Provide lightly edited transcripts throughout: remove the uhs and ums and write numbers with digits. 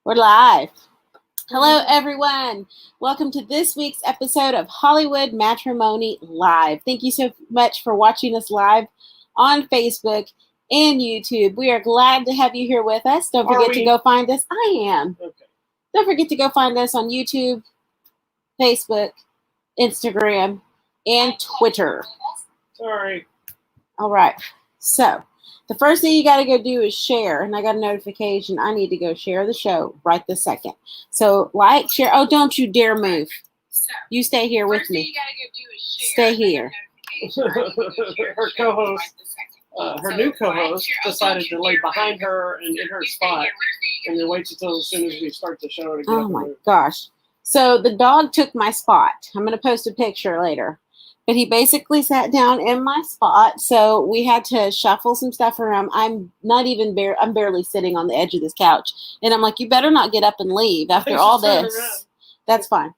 We're live. Hello, everyone. Welcome to this week's episode of Hollywood Matrimony Live. Thank you so much for watching us live on Facebook and YouTube. We are glad to have you here with us. Don't forget to go find us. I am. Okay. Don't forget to go find us on YouTube, Facebook, Instagram, and Twitter. Sorry. All right. So, the first thing you got to go do is share. And I got a notification. I need to go share the show right this second. So, like, share. Oh, don't you dare move. You stay here with me. Stay here. Her co-host, her new co-host, decided to lay behind her and in her spot, and then waits until as soon as we start the show to get Oh, my gosh. So, the dog took my spot. I'm going to post a picture later. But he basically sat down in my spot, so we had to shuffle some stuff around. I'm barely sitting on the edge of this couch. And I'm like, you better not get up and leave after all this. That's fine.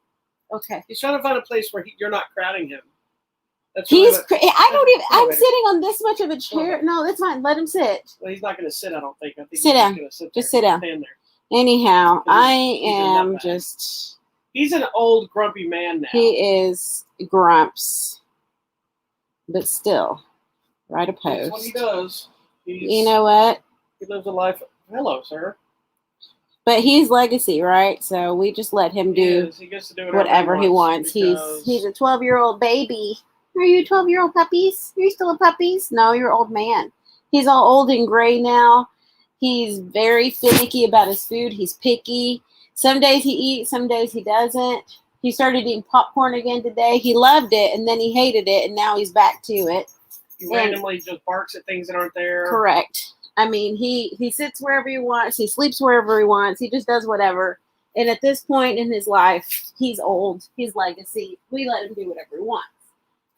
Okay. He's trying to find a place where you're not crowding him. I'm sitting on this much of a chair. Okay. No, that's fine. Let him sit. Well, he's not going to sit, I don't think. Sit down. Just sit down. Stand there. Anyhow, He's an old, grumpy man now. He is grumps. But still, write a post. That's what he does. You know what? He lives a life. Hello, sir. But he's legacy, right? So we just let him do, he gets to do whatever he wants. He's a 12-year-old baby. Are you 12-year-old puppies? Are you still a puppies? No, you're an old man. He's all old and gray now. He's very finicky about his food. He's picky. Some days he eats, some days he doesn't. He started eating popcorn again today. He loved it, and then he hated it, and now he's back to it. He randomly just barks at things that aren't there. Correct. I mean, he sits wherever he wants. He sleeps wherever he wants. He just does whatever. And at this point in his life, he's old. He's legacy. We let him do whatever he wants.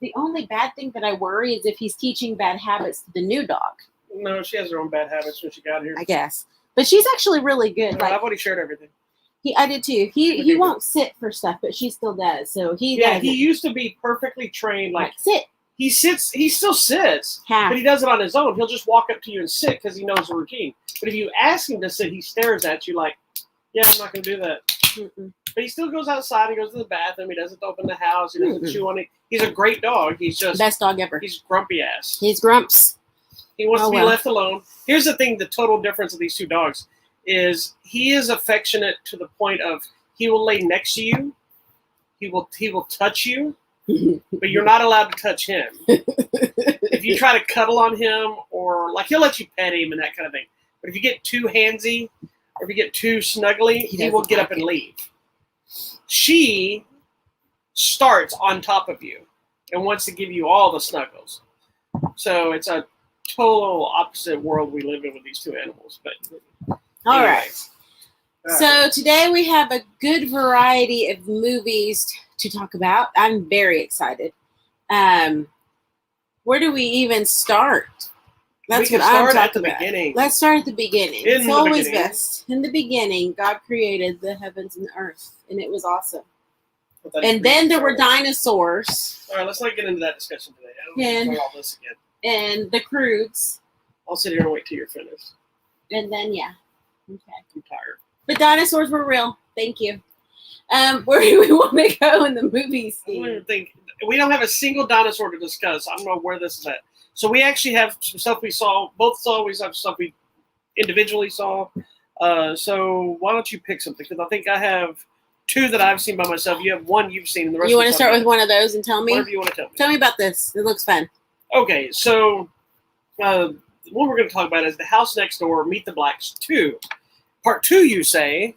The only bad thing that I worry is if he's teaching bad habits to the new dog. No, she has her own bad habits when she got here. I guess. But she's actually really good. No, I've already shared everything. I did too. He won't sit for stuff, but she still does. So he used to be perfectly trained. Like sit. He sits. He still sits, but he does it on his own. He'll just walk up to you and sit because he knows the routine. But if you ask him to sit, he stares at you like, "Yeah, I'm not going to do that." Mm-mm. But he still goes outside. He goes to the bathroom. He doesn't open the house. He doesn't chew on it. He's a great dog. He's just best dog ever. He's grumpy ass. He's grumps. He wants to be left alone. Here's the thing: the total difference of these two dogs is he is affectionate to the point of he will lay next to you. He will touch you, but you're not allowed to touch him. If you try to cuddle on him or like he'll let you pet him and that kind of thing. But if you get too handsy or if you get too snuggly, he will get up and leave. She starts on top of you and wants to give you all the snuggles. So it's a total opposite world we live in with these two animals. But all right. So today we have a good variety of movies to talk about. I'm very excited. Where do we even start? That's what I'm talking about. Beginning. Let's start at the beginning. It's always best. In the beginning, God created the heavens and the earth, and it was awesome. And then there were dinosaurs. All right, let's not get into that discussion today. I don't want to talk all this again. And the Croods. I'll sit here and wait till you're finished. And then, yeah. Okay. I'm tired. But dinosaurs were real. Thank you. Where do we want to go in the movies? I don't even think we don't have a single dinosaur to discuss. I don't know where this is at. So we actually have some stuff we saw. Both saw. We have stuff we individually saw. So why don't you pick something? Because I think I have two that I've seen by myself. You have one you've seen. And the rest. You want to start with one of those and tell me? Whatever you want to tell me. Tell me about this. It looks fun. Okay, so what we're going to talk about is The House Next Door, Meet the Blacks 2. Part 2, you say?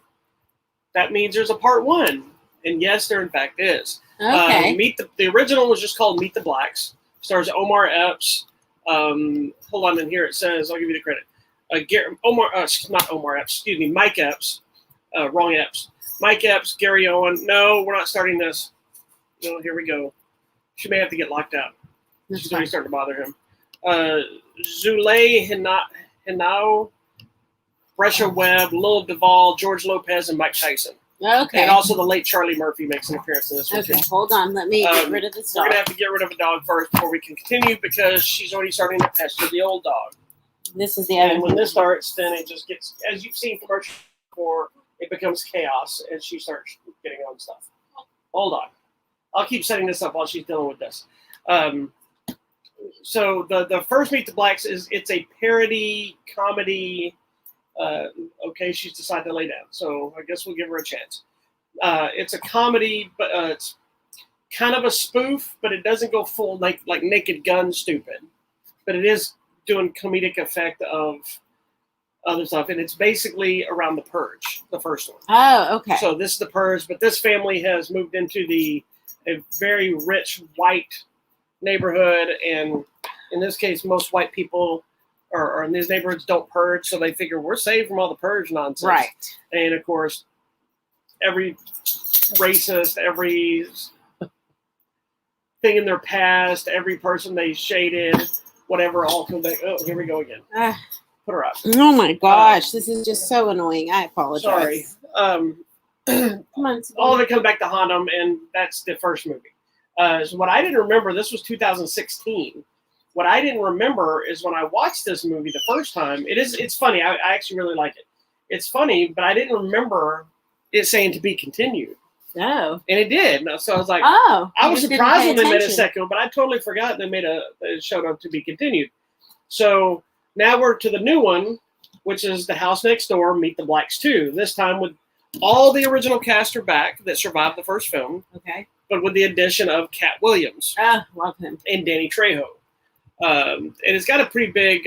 That means there's a part 1. And yes, there in fact is. Okay. The original was just called Meet the Blacks. Stars Omar Epps. Hold on, in here it says, I'll give you the credit. Not Omar Epps, excuse me, Mike Epps. Wrong Epps. Mike Epps, Gary Owen. No, we're not starting this. No, here we go. She may have to get locked out. She's already starting to bother him. Zulay Henao, Brescia Webb, Lil Duvall, George Lopez, and Mike Tyson. Okay. And also the late Charlie Murphy makes an appearance in this one. Okay, hold on. Let me get rid of this dog. We're going to have to get rid of a dog first before we can continue because she's already starting to pester the old dog. This is the other. And when this starts, then it just gets, as you've seen commercials before, it becomes chaos, and she starts getting on stuff. Hold on. I'll keep setting this up while she's dealing with this. So the first Meet the Blacks it's a parody comedy. Okay, she's decided to lay down, so I guess we'll give her a chance. It's a comedy, but it's kind of a spoof, but it doesn't go full like Naked Gun stupid. But it is doing comedic effect of other stuff, and it's basically around The Purge, the first one. Oh, okay. So this is The Purge, but this family has moved into a very rich white neighborhood, and in this case, most white people or in these neighborhoods don't purge, so they figure we're saved from all the purge nonsense. Right. And of course, every racist, every thing in their past, every person they shaded, whatever, all come back. Oh, here we go again. Put her up. Oh my gosh, this is just so annoying. I apologize. Sorry. Come on. All of it comes back to haunt them, and that's the first movie. So what I didn't remember, this was 2016. What I didn't remember is when I watched this movie the first time. It's funny. I actually really like it. It's funny, but I didn't remember it saying to be continued. Oh. And it did. So I was like, oh, I was surprised when they made a second, but I totally forgot they showed up to be continued. So now we're to the new one, which is The House Next Door, Meet the Blacks 2. This time with all the original cast are back that survived the first film. Okay. But with the addition of Cat Williams. Love him. And Danny Trejo. And it's got a pretty big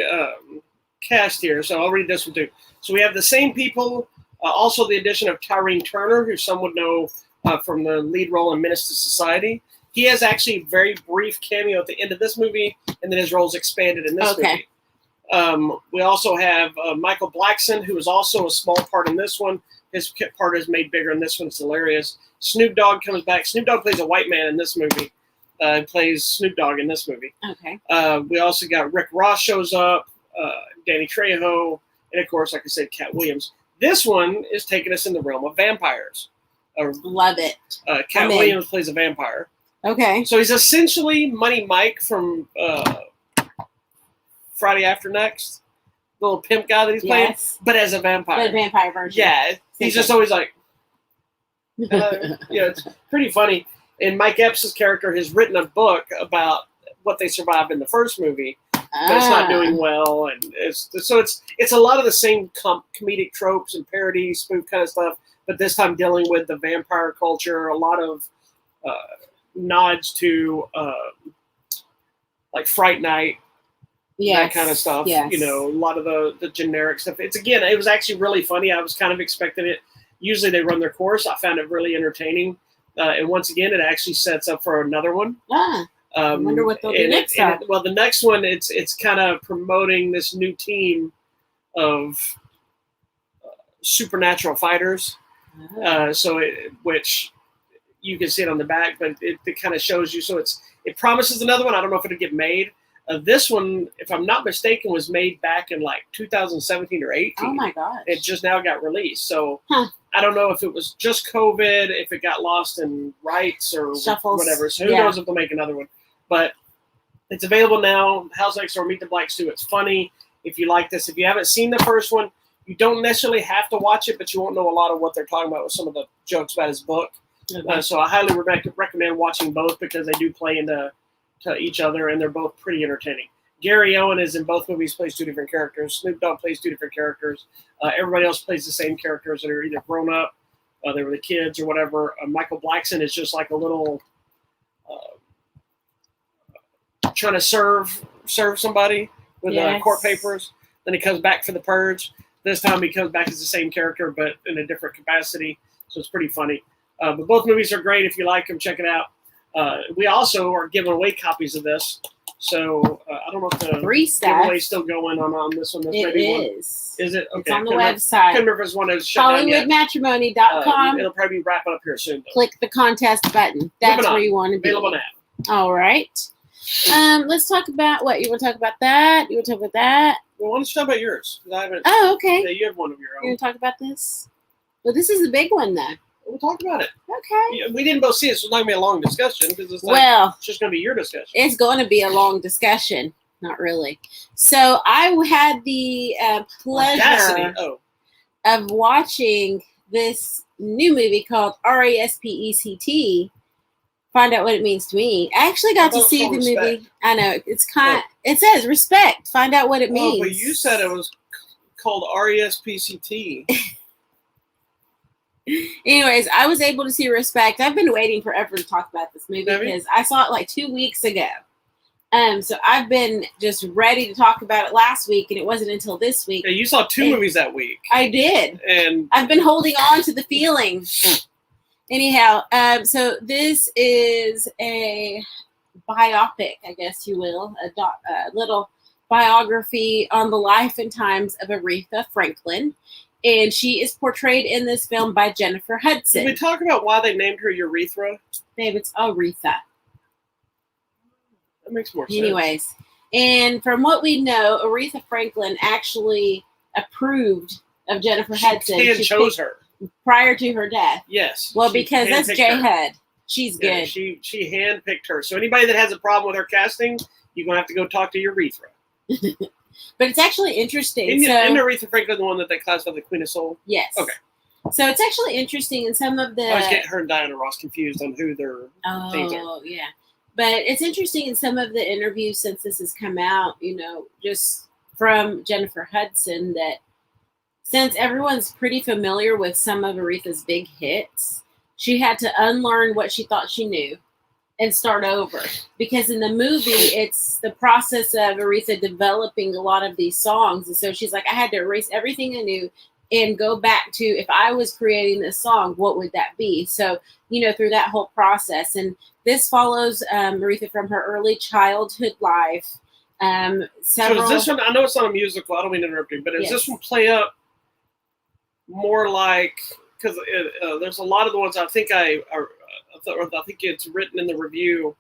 cast here, so I'll read this one too. So we have the same people, also the addition of Tyrene Turner, who some would know from the lead role in Menace to Society. He has actually a very brief cameo at the end of this movie, and then his role is expanded in this movie. We also have Michael Blackson, who is also a small part in this one. His part is made bigger in this one. It's hilarious. Snoop Dogg comes back. Snoop Dogg plays a white man in this movie. Plays Snoop Dogg in this movie. Okay. We also got Rick Ross shows up, Danny Trejo, and of course, like I said, Cat Williams. This one is taking us in the realm of vampires. Love it. Cat Williams plays a vampire. Okay. So he's essentially Money Mike from Friday After Next, the little pimp guy that he's playing, but as a vampire. The vampire version. Yeah, he's just always like, it's pretty funny. And Mike Epps' character has written a book about what they survived in the first movie, but it's not doing well, and it's a lot of the same comedic tropes and parody spoof kind of stuff, but this time dealing with the vampire culture, a lot of nods to like Fright Night, that kind of stuff. Yes. A lot of the generic stuff. It was actually really funny. I was kind of expecting it. Usually they run their course. I found it really entertaining. And once again, it actually sets up for another one. I wonder what they'll do next time. Well, the next one, it's kind of promoting this new team of supernatural fighters. Which you can see it on the back, but it kind of shows you. So it promises another one. I don't know if it'll get made. This one, if I'm not mistaken, was made back in like 2017 or 18. Oh my gosh! It just now got released. So I don't know if it was just COVID, if it got lost in rights or Shuffles. Whatever. So who knows if they'll make another one. But it's available now. House Next Door, Meet the Blacks 2. It's funny. If you like this, if you haven't seen the first one, you don't necessarily have to watch it, but you won't know a lot of what they're talking about with some of the jokes about his book. So I highly recommend watching both because they do play into each other, and they're both pretty entertaining. Gary Owen is in both movies, plays two different characters. Snoop Dogg plays two different characters. Everybody else plays the same characters that are either grown up, they were the kids or whatever. Michael Blackson is just like a little trying to serve somebody with court papers. Then he comes back for the purge. This time he comes back as the same character, but in a different capacity. So it's pretty funny. But both movies are great. If you like them, check it out. We also are giving away copies of this. So I don't know if the giveaway is still going on this one. It is. Is it? Okay. It's on the website. I couldn't remember if it's one that's shut down yet. HollywoodMatrimony.com. It'll probably be wrapping up here soon, though. Click the contest button. That's where you want to be. Available now. All right. Let's talk about what you want to talk about. That you want to talk about that. Well, why don't you talk about yours? I haven't. Oh, okay. Yeah, you have one of your own. You want to talk about this? Well, this is the big one, though. We'll talk about it. Okay. Yeah, we didn't both see it, so it's not going to be a long discussion because it's it's just going to be your discussion. It's going to be a long discussion. Not really. So I had the pleasure of watching this new movie called Respect. Find out what it means to me. I actually got to see the movie. I know it's it says respect. Find out what it means. But you said it was called Respect. Anyways, I was able to see Respect. I've been waiting forever to talk about this movie because I saw it like 2 weeks ago. So I've been just ready to talk about it last week, and it wasn't until this week. Yeah, you saw 2 movies that week. I did, and I've been holding on to the feeling. Anyhow, so this is a biopic, I guess you will, a little biography on the life and times of Aretha Franklin. And she is portrayed in this film by Jennifer Hudson. Did we talk about why they named her Urethra? Babe, it's Aretha. That makes more sense. Anyways, and from what we know, Aretha Franklin actually approved of Jennifer Hudson. She chose her. Prior to her death. Yes. Well, because that's J Hud. She's good. She handpicked her. So anybody that has a problem with her casting, you're going to have to go talk to Urethra. But it's actually interesting. Isn't Aretha Franklin the one that they classified the Queen of Soul? Yes. Okay. So it's actually interesting in some of the... I always get her and Diana Ross confused on who their things are. Oh, yeah. But it's interesting in some of the interviews since this has come out, just from Jennifer Hudson, that since everyone's pretty familiar with some of Aretha's big hits, she had to unlearn what she thought she knew and start over. Because in the movie, it's the process of Aretha developing a lot of these songs. And so she's like, I had to erase everything I knew and go back to, if I was creating this song, what would that be? So, through that whole process. And this follows Aretha from her early childhood life. So is this one, I know it's not a musical, I don't mean to interrupt you, but is this one play up more like, because there's a lot of the ones I think I think it's written in the review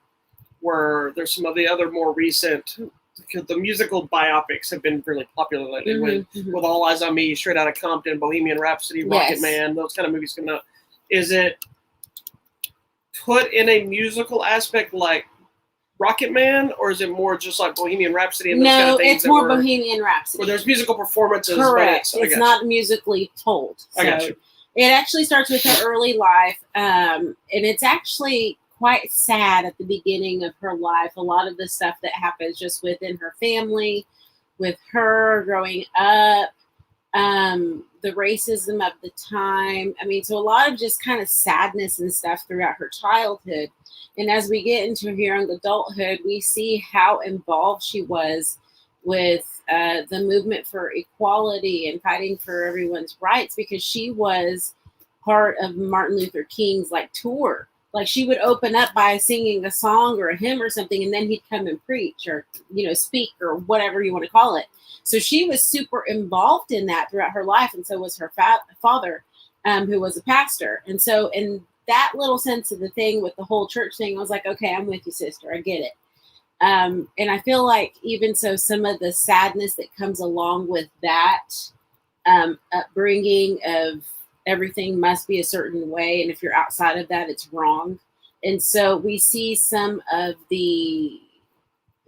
where there's some of the other more recent, because the musical biopics have been really popular lately with All Eyes on Me, Straight Outta Compton, Bohemian Rhapsody, Rocket Man, those kind of movies coming out. Is it put in a musical aspect like Rocket Man, or is it more just like Bohemian Rhapsody and those kind of things? No, it's more Bohemian Rhapsody. Where there's musical performances. Correct. It's not musically told. So I got you. It actually starts with her early life, and it's actually quite sad at the beginning of her life. A lot of the stuff that happens just within her family, with her growing up, the racism of the time. I mean, so a lot of just kind of sadness and stuff throughout her childhood. And as we get into her young adulthood, we see how involved she was with the movement for equality and fighting for everyone's rights, because she was part of Martin Luther King's tour. Like, she would open up by singing a song or a hymn or something, and then he'd come and preach or, speak or whatever you want to call it. So she was super involved in that throughout her life. And so was her father, who was a pastor. And so in that little sense of the thing with the whole church thing, I was like, okay, I'm with you, sister. I get it. And I feel like even so, some of the sadness that comes along with that upbringing of everything must be a certain way, and if you're outside of that, it's wrong. And so we see some of the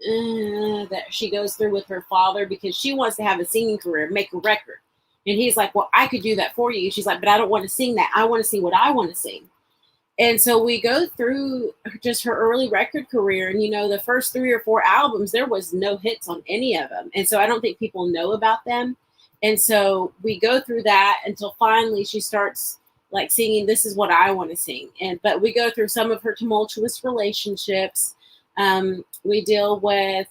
that she goes through with her father, because she wants to have a singing career, make a record. And he's like, well, I could do that for you. She's like, but I don't want to sing that. I want to sing what I want to sing. And so we go through just her early record career, and the first 3 or 4 albums, there was no hits on any of them. And so I don't think people know about them. And so we go through that until finally she starts singing, this is what I want to sing. But we go through some of her tumultuous relationships. We deal with,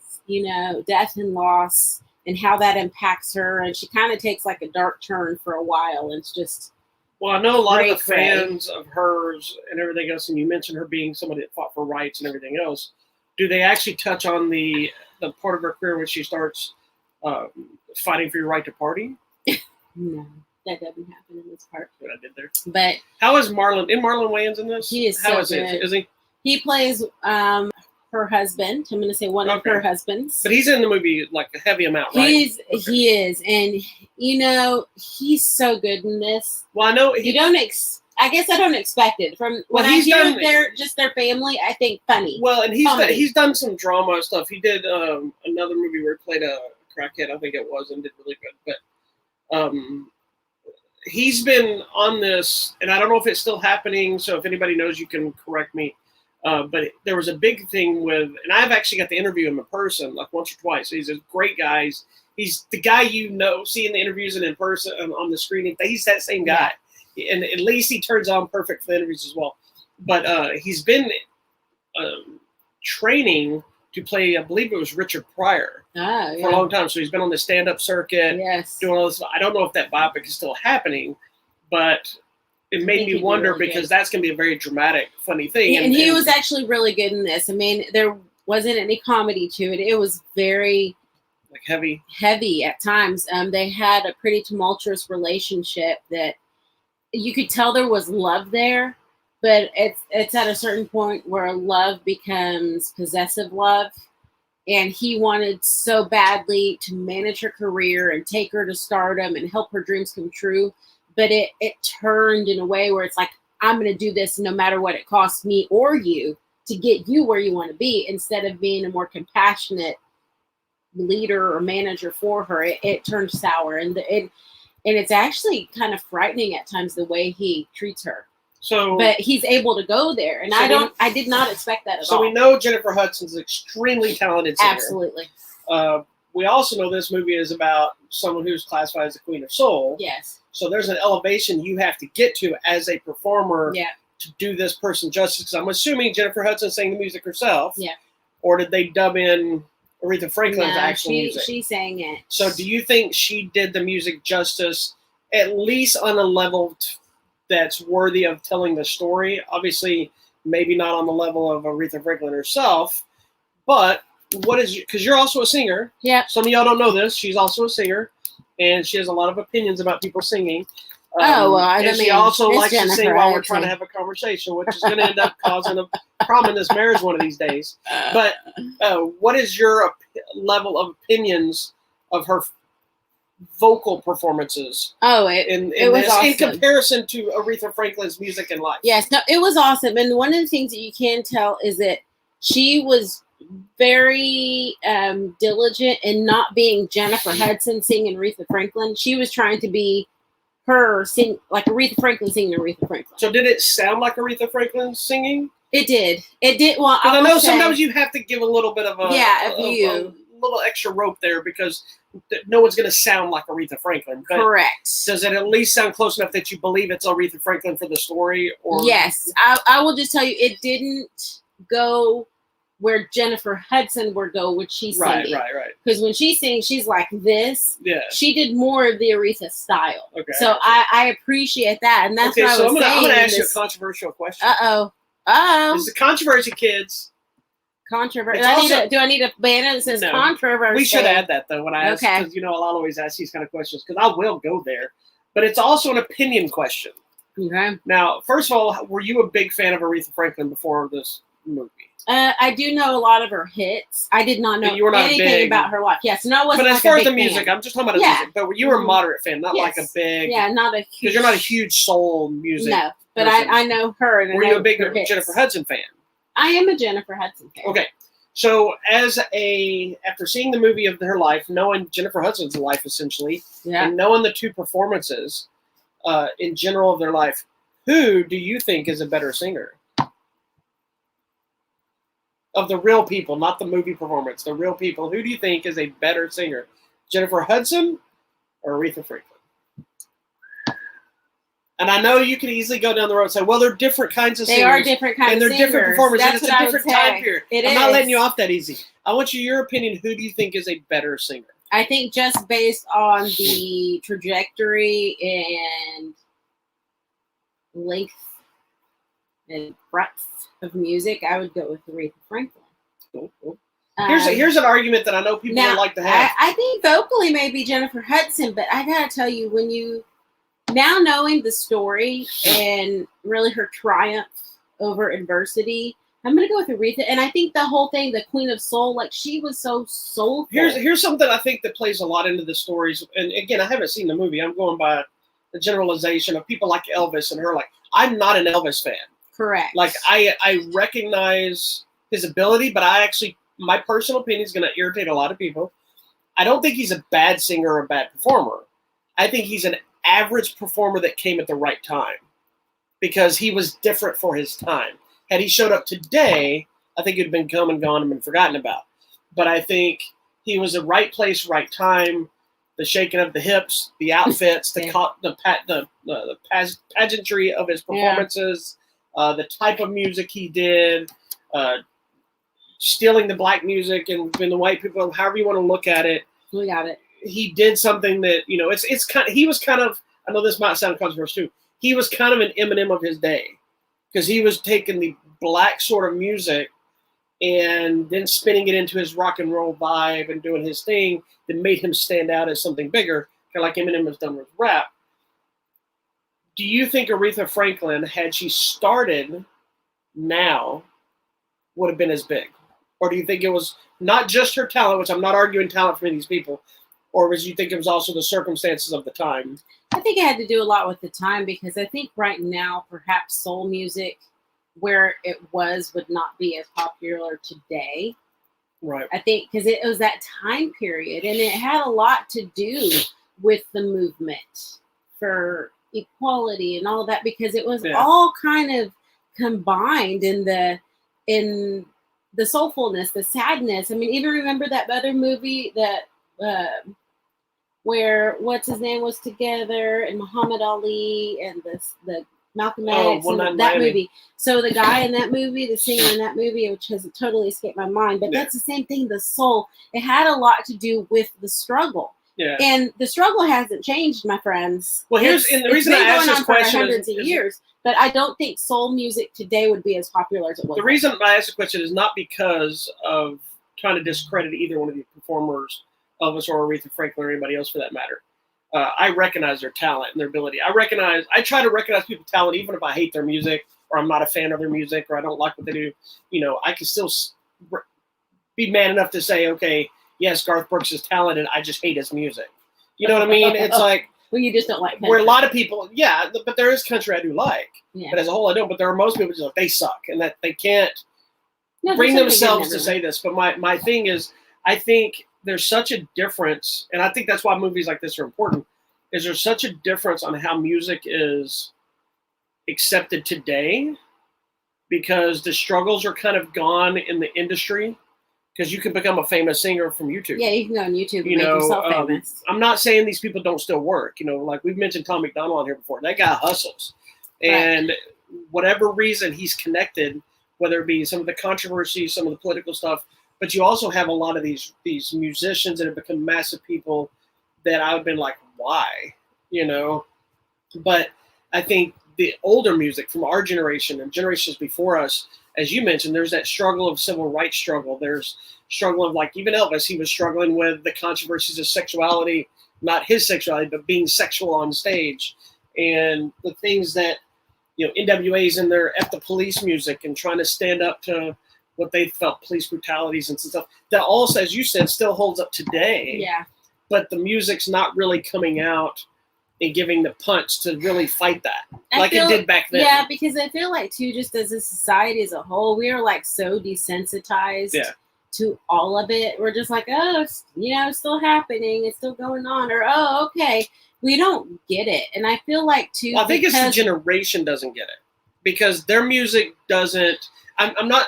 death and loss and how that impacts her. And she kind of takes a dark turn for a while. And it's just... Well, I know a lot of the fans of hers and everything else, and you mentioned her being somebody that fought for rights and everything else. Do they actually touch on the part of her career when she starts fighting for your right to party? No, that doesn't happen in this part. What I did there. But how is Marlon? Is Marlon Wayans in this? He is how so good. Is he? He plays her husband. I'm going to say one of her husbands. But he's in the movie a heavy amount, right? He is, and he's so good in this. Well, I know I guess I don't expect it from when I hear their family. I think funny. Well, and he's done some drama stuff. He did another movie where he played a crackhead, I think it was, and did really good. But he's been on this, and I don't know if it's still happening. So if anybody knows, you can correct me. But there was a big thing with, and I've actually got to interview him in person like once or twice. He's a great guy. He's the guy see in the interviews and in person on the screen. He's that same guy, and at least he turns on perfect for the interviews as well. But he's been training to play, I believe it was Richard Pryor for a long time. So he's been on the stand-up circuit, doing all this. I don't know if that biopic is still happening, but it made me wonder because that's going to be a very dramatic, funny thing. And he was actually really good in this. I mean, there wasn't any comedy to it. It was very like heavy at times. They had a pretty tumultuous relationship that you could tell there was love there, but it's at a certain point where love becomes possessive love. And he wanted so badly to manage her career and take her to stardom and help her dreams come true. But it turned in a way where it's like, I'm going to do this no matter what it costs me or you to get you where you want to be, instead of being a more compassionate leader or manager for her. It turned sour. And it's actually kind of frightening at times the way he treats her. But he's able to go there. And I did not expect that at all. So we know Jennifer Hudson's an extremely talented singer. Absolutely. We also know this movie is about someone who's classified as the Queen of Soul. Yes. So there's an elevation you have to get to as a performer to do this person justice. Because I'm assuming Jennifer Hudson sang the music herself. Yeah. Or did they dub in Aretha Franklin's actual music? She sang it. So do you think she did the music justice, at least on a level that's worthy of telling the story? Obviously, maybe not on the level of Aretha Franklin herself, but because you're also a singer. Yeah. Some of y'all don't know this. She's also a singer, and she has a lot of opinions about people singing. She also likes to sing while we're trying to have a conversation, which is going to end up causing a problem in this marriage one of these days. But what is your level of opinions of her vocal performances? It was awesome. In comparison to Aretha Franklin's music and life. Yes, no, it was awesome. And one of the things that you can tell is that she was very diligent in not being Jennifer Hudson singing Aretha Franklin. She was trying to be her sing like Aretha Franklin singing Aretha Franklin. So did it sound like Aretha Franklin singing? It did. It did. Well, I know sometimes you have to give a little bit of a little extra rope there because no one's going to sound like Aretha Franklin. But correct. Does it at least sound close enough that you believe it's Aretha Franklin for the story? Or yes, I will just tell you, it didn't go where Jennifer Hudson would go when she's singing. Right. Because when she sings, she's like this. Yeah. She did more of the Aretha style. Okay. So I appreciate that, and that's what I was saying. I'm going to ask you a controversial question. Uh-oh. It's a controversy, kids. Controversy. Do I need a banner that says controversy? We should add that, though, when I ask, because, I'll always ask these kind of questions, because I will go there. But it's also an opinion question. Okay. Now, first of all, were you a big fan of Aretha Franklin before this movie? I do know a lot of her hits. I did not know anything about her life. Yes, no, I wasn't. But as far as the music, I'm just talking about the music. But you were a moderate fan, not like a big. Yeah, not a huge. Because you're not a huge soul music. No, but I know her. And were you a big Jennifer Hudson fan? I am a Jennifer Hudson fan. Okay, so after seeing the movie of her life, knowing Jennifer Hudson's life essentially, and knowing the two performances, in general of their life, who do you think is a better singer? Of the real people, not the movie performance, the real people. Who do you think is a better singer? Jennifer Hudson or Aretha Franklin? And I know you can easily go down the road and say, well, they're different kinds of singers. They are different kinds of singers. And they're different performers. And it's a different time period. I'm not letting you off that easy. I want your opinion. Who do you think is a better singer? I think just based on the trajectory and length and breadth of music, I would go with Aretha Franklin. Cool. Here's an argument that I know people don't like to have. I think vocally maybe Jennifer Hudson, but I gotta tell you, when you now knowing the story and really her triumph over adversity, I'm gonna go with Aretha. And I think the whole thing, the Queen of Soul, like she was so soulful. Here's something I think that plays a lot into the stories. And again, I haven't seen the movie. I'm going by the generalization of people like Elvis and her. Like, I'm not an Elvis fan. Correct. Like, I recognize his ability, but my personal opinion is going to irritate a lot of people. I don't think he's a bad singer or a bad performer. I think he's an average performer that came at the right time because he was different for his time. Had he showed up today, I think he'd have been come and gone and been forgotten about. But I think he was the right place, right time. The shaking of the hips, the outfits, the pageantry of his performances, the type of music he did, stealing the black music and the white people, however you want to look at it. We got it. He did something that, it's kind of, he was kind of, I know this might sound controversial too, he was kind of an Eminem of his day because he was taking the black sort of music and then spinning it into his rock and roll vibe and doing his thing that made him stand out as something bigger, kind of like Eminem has done with rap. Do you think Aretha Franklin, had she started now, would have been as big? Or do you think it was not just her talent, which I'm not arguing talent for these people, or do you think it was also the circumstances of the time? I think it had to do a lot with the time because I think right now, perhaps soul music, where it would not be as popular today. Right. I think because it was that time period and it had a lot to do with the movement for equality and all that because it was all kind of combined in the soulfulness, the sadness. I mean, even remember that other movie that where what's his name was together and Muhammad Ali and the Malcolm X and that movie. So the guy in that movie, the singer in that movie, which has totally escaped my mind, but that's the same thing. The soul, it had a lot to do with the struggle. Yeah. And the struggle hasn't changed, my friends. Well, the reason I asked this question hundreds of years, but I don't think soul music today would be as popular as it was. The reason I asked the question is not because of trying to discredit either one of the performers, Elvis or Aretha Franklin or anybody else for that matter. I recognize their talent and their ability. I try to recognize people's talent, even if I hate their music or I'm not a fan of their music or I don't like what they do. I can still be man enough to say, okay, yes, Garth Brooks is talented. I just hate his music. You know what I mean? It's like, well, you just don't like country. Where a lot of people, but there is country I do like. Yeah. But as a whole, I don't. But there are most people just like, they suck and that they can't bring themselves to say this. But my thing is, I think there's such a difference, and I think that's why movies like this are important, is there's such a difference on how music is accepted today because the struggles are kind of gone in the industry because you can become a famous singer from YouTube. Yeah, you can go on YouTube and make yourself famous. I'm not saying these people don't still work. Like we've mentioned Tom McDonald on here before. That guy hustles. And whatever reason he's connected, whether it be some of the controversy, some of the political stuff, but you also have a lot of these musicians that have become massive people that I would have been like, why? But I think the older music from our generation and generations before us, as you mentioned, there's that struggle of civil rights struggle. There's struggle of like even Elvis, he was struggling with the controversies of sexuality, not his sexuality, but being sexual on stage. And the things that, NWA's in their F the Police music and trying to stand up to what they felt police brutalities and stuff that also, as you said, still holds up today. Yeah. But the music's not really coming out and giving the punch to really fight that it did back then. Yeah, because I feel like too, just as a society as a whole, we are like so desensitized to all of it. We're just like, oh, it's, it's still happening. It's still going on. Or, oh, okay. We don't get it. And I feel like too. Well, I think it's the generation doesn't get it because their music doesn't. I'm not.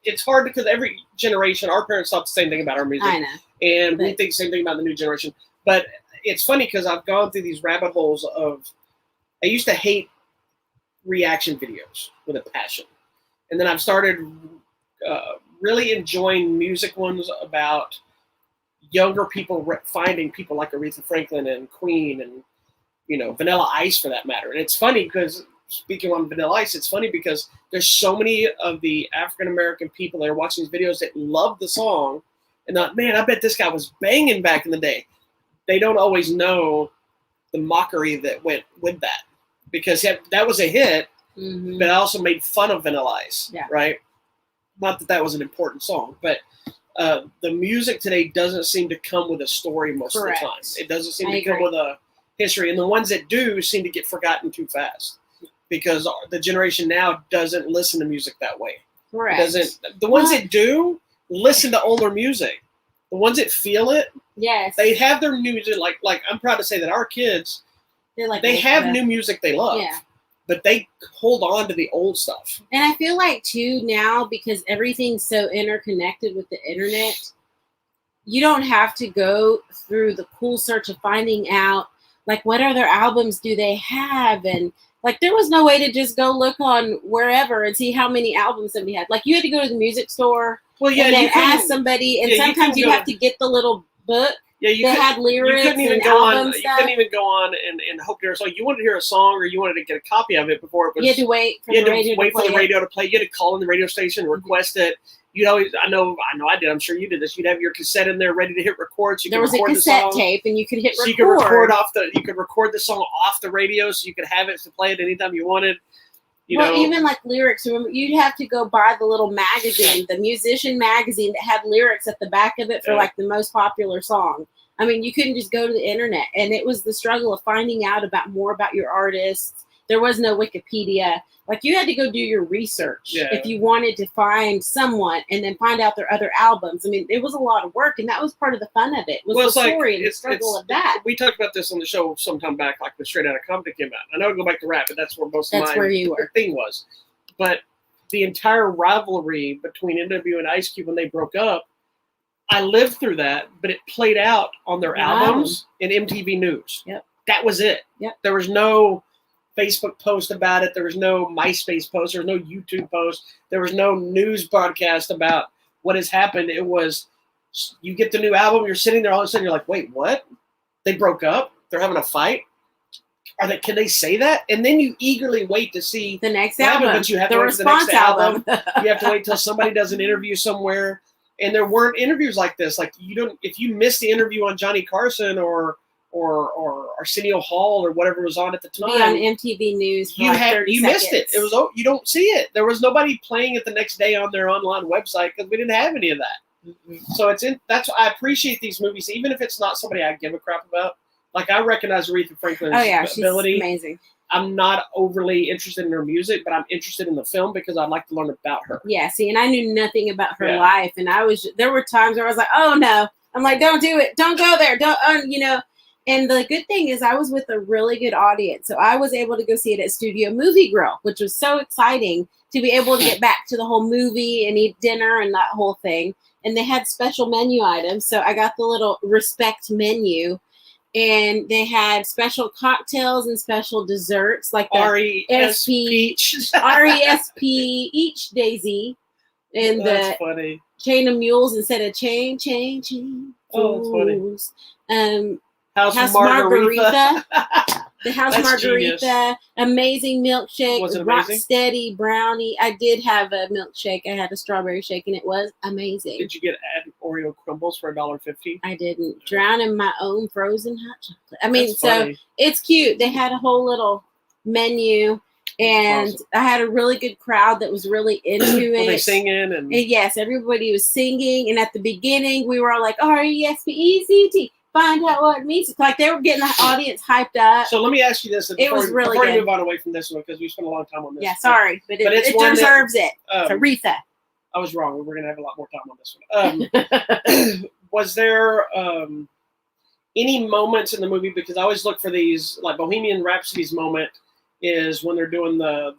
It's hard because every generation, our parents thought the same thing about our music. I know. And we think the same thing about the new generation. But it's funny because I've gone through these rabbit holes of, I used to hate reaction videos with a passion. And then I've started really enjoying music ones about younger people finding people like Aretha Franklin and Queen and, Vanilla Ice for that matter. And it's funny because, speaking on Vanilla Ice, it's funny because there's so many of the African-American people that are watching these videos that love the song and thought, man, I bet this guy was banging back in the day. They don't always know the mockery that went with that because that was a hit, but I also made fun of Vanilla Ice, right? Not that was an important song, but the music today doesn't seem to come with a story most of the time. It doesn't seem to come with a history. And the ones that do seem to get forgotten too fast because the generation now doesn't listen to music that way. Correct. The ones that do listen to older music. The ones that feel it, yes, they have their music. Like I'm proud to say that our kids, they have new music they love. Yeah. But they hold on to the old stuff. And I feel like, too, now, because everything's so interconnected with the internet, you don't have to go through the cool search of finding out, like, what other albums do they have? And, like, there was no way to just go look on wherever and see how many albums somebody had. Like, you had to go to the music store and then ask somebody. And sometimes you'd have to get the little book. Yeah, you had lyrics. You couldn't even go on. You couldn't even go on and hope there was like you wanted to hear a song or you wanted to get a copy of it before it was. You had to wait for the radio to play. You had to call in the radio station, request it. You'd always. I know. I did. I'm sure you did this. You'd have your cassette in there ready to hit record. So there was a cassette tape, and you could hit record. So you could record You could record the song off the radio, so you could have it to play it anytime you wanted. Even like lyrics, remember, you'd have to go buy the little magazine, the musician magazine that had lyrics at the back of it for like the most popular song. I mean, you couldn't just go to the internet, and it was the struggle of finding out more about your artists. There was no Wikipedia. Like, you had to go do your research if you wanted to find someone and then find out their other albums. I mean, it was a lot of work, and that was part of the fun of it. Was the story and the struggle of that. We talked about this on the show sometime back, like when Straight Outta Compton came out. I know I go back to rap, but that's where most of my thing was. But the entire rivalry between NW and Ice Cube when they broke up, I lived through that, but it played out on their albums and MTV News. Yep. That was it. Yep. There was no Facebook post about it. There was no MySpace post. There was no YouTube post. There was no news broadcast about what has happened. It was, you get the new album, you're sitting there, all of a sudden you're like, wait, what? They broke up? They're having a fight? Can they say that? And then you eagerly wait to see the next album. But you have to wait for the next album. You have to wait till somebody does an interview somewhere. And there weren't interviews like this. Like, you don't, if you missed the interview on Johnny Carson or Arsenio Hall or whatever was on at the time, be on MTV News. For you missed it. It was, you don't see it. There was nobody playing it the next day on their online website because we didn't have any of that. Mm-hmm. So that's why I appreciate these movies, even if it's not somebody I give a crap about. Like, I recognize Aretha Franklin's ability. She's amazing. I'm not overly interested in her music, but I'm interested in the film because I'd like to learn about her. Yeah, see, and I knew nothing about her life, and there were times where I was like, oh no, I'm like, don't do it, don't go there, don't, And the good thing is I was with a really good audience, so I was able to go see it at Studio Movie Grill, which was so exciting to be able to get back to the whole movie and eat dinner and that whole thing. And they had special menu items, so I got the little respect menu. And they had special cocktails and special desserts like the R.E.S.P. R.E.S.P. each daisy. And that's funny. Chain of mules instead of chain. Oh, that's funny. House Margarita. The House Margarita. Genius. Amazing milkshake. Was it amazing? Rocksteady brownie. I did have a milkshake. I had a strawberry shake, and it was amazing. Did you add Oreo crumbles for $1.50? I didn't. Drown in my own frozen hot chocolate. I mean, so it's cute. They had a whole little menu. And I had a really good crowd that was really into it. Were they singing? And yes, everybody was singing. And at the beginning, we were all like, R-E-S-P-E-C-T. Find out what it means. Like, they were getting the audience hyped up. So let me ask you this. It was really before good. we move on away from this one, because we spent a long time on this. Yeah, sorry. But it deserves it. It's Aretha. I was wrong. We're going to have a lot more time on this one. Was there any moments in the movie, because I always look for these, like Bohemian Rhapsody's moment is when they're doing the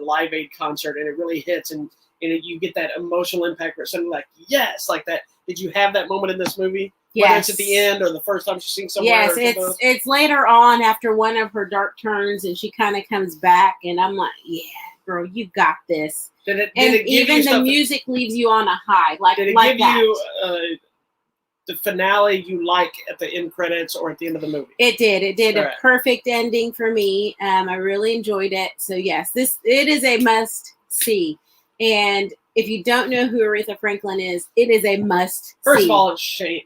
Live Aid concert, and it really hits, and you get that emotional impact where it's something like, yes, like that. Did you have that moment in this movie? Yes. Whether it's at the end or the first time she's seen somewhere. Yes, it's later on after one of her dark turns, and she kind of comes back, and I'm like, yeah, girl, you got this. Did it even the music leaves you on a high, did it give you the finale you like at the end credits or at the end of the movie? It did. It did a perfect ending for me. I really enjoyed it. So yes, it is a must see. And if you don't know who Aretha Franklin is, it is a must see. First of all, it's shame.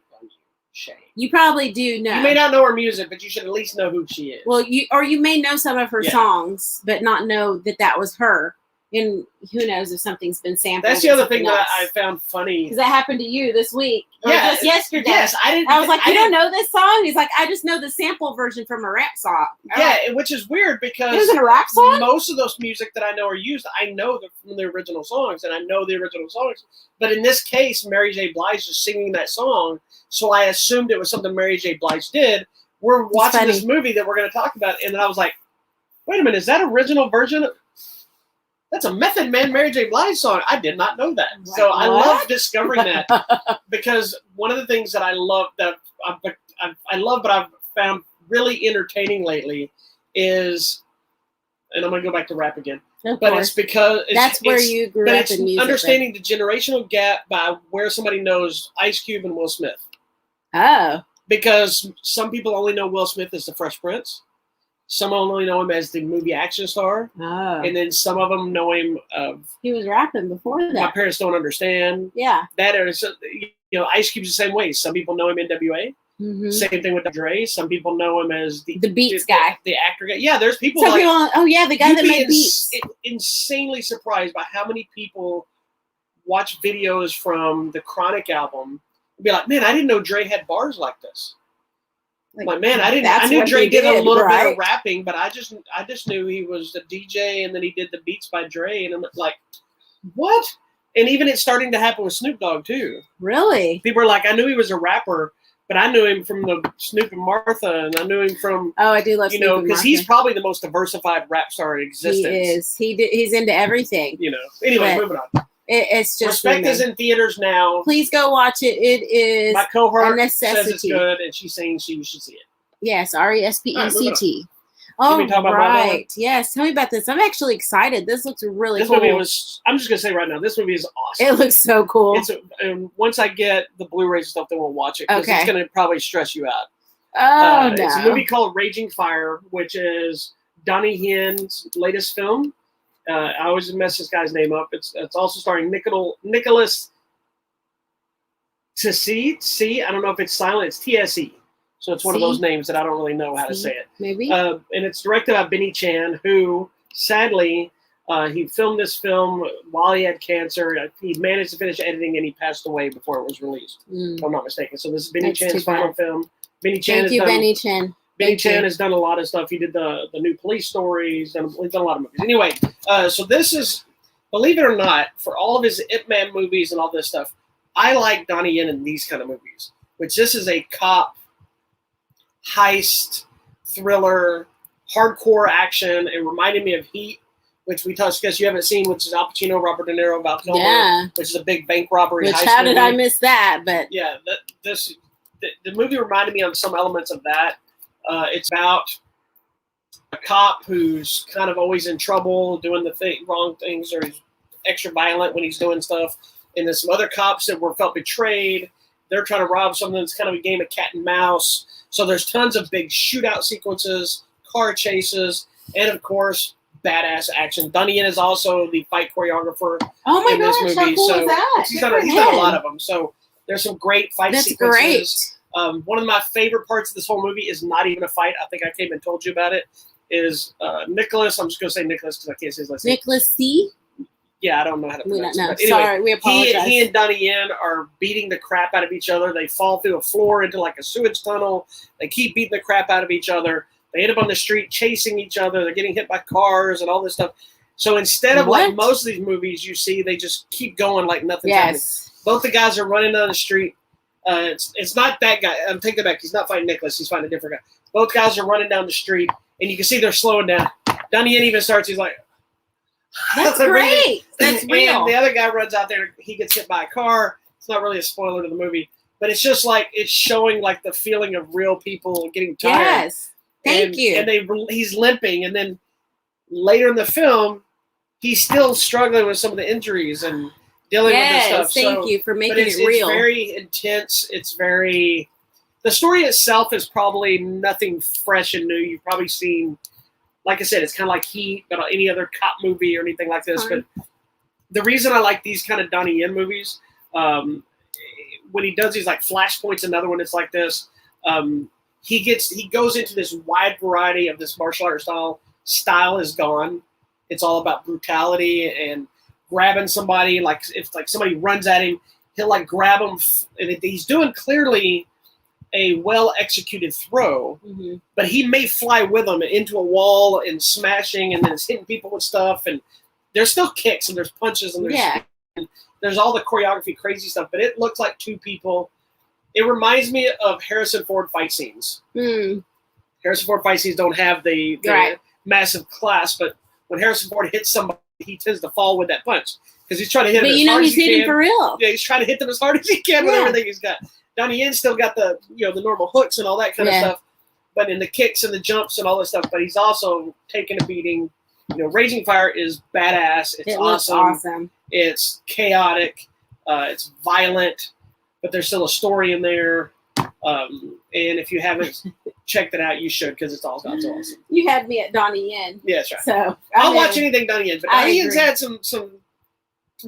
You probably do know. You may not know her music, but you should at least know who she is. Well, you may know some of her songs, but not know that was her. And who knows if something's been sampled. That's the other thing that I found funny. Because that happened to you this week. Or just yesterday. Yes, I was like, you don't know this song? He's like, I just know the sample version from a rap song. Which is weird because it wasn't a rap song? Most of those music that I know are used, I know from the original songs, and I know the original songs. But in this case, Mary J. Blige is singing that song, so I assumed it was something Mary J. Blige did, we're watching this movie that we're going to talk about, and then I was like, wait a minute, is that original version? That's a Method Man Mary J. Blige song. I did not know that. Like, so I love discovering that because one of the things that I love but I've found really entertaining lately is, and I'm going to go back to rap again. But it's because that's where you grew up in music. Understanding the generational gap by where somebody knows Ice Cube and Will Smith. Oh. Because some people only know Will Smith as the Fresh Prince. Some only know him as the movie action star. Oh. And then some of them know him of... He was rapping before that. My Parents Don't Understand. Yeah. That is, Ice Cube's the same way. Some people know him NWA. Mm-hmm. Same thing with Dre. Some people know him as the Beats guy. The actor guy. Yeah, there's people the guy that made Beats. Insanely surprised by how many people watch videos from the Chronic album and be like, man, I didn't know Dre had bars like this. Like, man, I knew Dre did a little bit of rapping, but I just knew he was a DJ and then he did the beats by Dre, and I'm like, what? And even it's starting to happen with Snoop Dogg too. Really? People are like, I knew he was a rapper, but I knew him from the Snoop and Martha, and I knew him from I do love Snoop because he's probably the most diversified rap star in existence. He is. He's into everything. Anyway, moving on. It's just Respect is in theaters now. Please go watch it. It is my cohort a necessity. Says it's good, and she's saying she should see it. Yes, RESPECT. Oh, right. Yes, tell me about this. I'm actually excited. This looks really cool. Movie was. I'm just gonna say right now, this movie is awesome. It looks so cool. Once I get the Blu-rays and stuff, then we'll watch it because it's gonna probably stress you out. Oh no! It's a movie called Raging Fire, which is Donnie Yen's latest film. I always mess this guy's name up. It's also starring Nicholas Tse. I don't know if it's silent. It's TSE. So it's one of those names that I don't really know how to say it. Maybe. And it's directed by Benny Chan, who sadly he filmed this film while he had cancer. He managed to finish editing and he passed away before it was released. If I'm not mistaken. So this is Benny Chan's final film. Benny Chan. Benny Chan. Benny Chan has done a lot of stuff. He did the new Police Stories. He's done a lot of movies. Anyway, so this is, believe it or not, for all of his Ip Man movies and all this stuff, I like Donnie Yen in these kind of movies, which this is a cop, heist, thriller, hardcore action. It reminded me of Heat, which we touched, guess you haven't seen, which is Al Pacino, Robert De Niro, Val Kilmer, which is a big bank robbery heist how did movie. I miss that? But yeah, the movie reminded me on some elements of that. It's about a cop who's kind of always in trouble, doing the wrong things, or he's extra violent when he's doing stuff. And then some other cops that felt betrayed. They're trying to rob something. It's kind of a game of cat and mouse. So there's tons of big shootout sequences, car chases, and of course, badass action. Donnie Yen is also the fight choreographer in this movie. How cool is that? He's done a lot of them. So there's some great fight sequences. Great. One of my favorite parts of this whole movie is not even a fight. I think I came and told you about it. Is Nicholas? I'm just going to say Nicholas because I can't say his last name. Nicholas C. Yeah, I don't know how to pronounce it. Anyway, sorry, we apologize. He and Donnie Yen are beating the crap out of each other. They fall through a floor into like a sewage tunnel. They keep beating the crap out of each other. They end up on the street chasing each other. They're getting hit by cars and all this stuff. So instead of like most of these movies you see, they just keep going like nothing's happening. Both the guys are running down the street. It's not that guy. I'm taking it back. He's not fighting Nicholas. He's fighting a different guy. Both guys are running down the street, and you can see they're slowing down. Donnie Yen even starts. He's like, "That's great. That's real." And the other guy runs out there. He gets hit by a car. It's not really a spoiler to the movie, but it's just like it's showing like the feeling of real people getting tired. Yes, thank you. And he's limping, and then later in the film, he's still struggling with some of the injuries and dealing with this stuff. Thank you for making it real. It's very intense. The story itself is probably nothing fresh and new. You've probably seen, like I said, it's kind of like Heat, but any other cop movie or anything like this. But the reason I like these kind of Donnie Yen movies, when he does these like Flashpoint's another one that's like this, he goes into this wide variety of this martial art style. Style is gone. It's all about brutality and grabbing somebody. Like if like somebody runs at him, he'll like grab him, and he's doing clearly a well executed throw, but he may fly with them into a wall and smashing, and then it's hitting people with stuff, and there's still kicks and there's punches and there's all the choreography, crazy stuff. But it looks like two people. It reminds me of Harrison Ford fight scenes. Harrison Ford fight scenes don't have the Right. massive class, but when Harrison Ford hits somebody, he tends to fall with that punch because he's trying to hit But him as you know hard he's as he hitting can. for real. Yeah, he's trying to hit them as hard as he can with Yeah. everything he's got. Donnie Yen still got the the normal hooks and all that kind of stuff, but in the kicks and the jumps and all that stuff. But he's also taking a beating. Raging Fire is badass. It's awesome. It's chaotic. It's violent, but there's still a story in there. And if you haven't checked it out, you should because it's awesome. You had me at Donnie Yen. Yeah, that's right. So I'll watch anything Donnie Yen, but Donnie Yen's agree. had some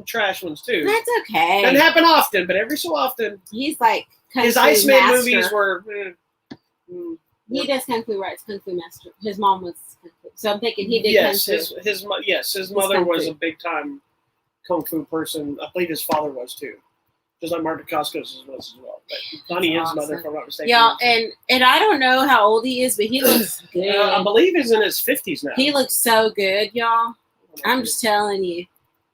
trash ones too. That's okay. Doesn't happen often, but every so often. He's like His Iceman movies were. He does Kung Fu, right? It's Kung Fu Master. His mom was Kung Fu. So I'm thinking he did Yes, Kung Fu. his mother was a big time Kung Fu person. I believe his father was too. Just like Martin Costco's was as well. But Donnie Yen's mother, if I'm not mistaken. Yeah, and I don't know how old he is, but he looks good. I believe he's in his 50s now. He looks so good, y'all. I'm just telling you.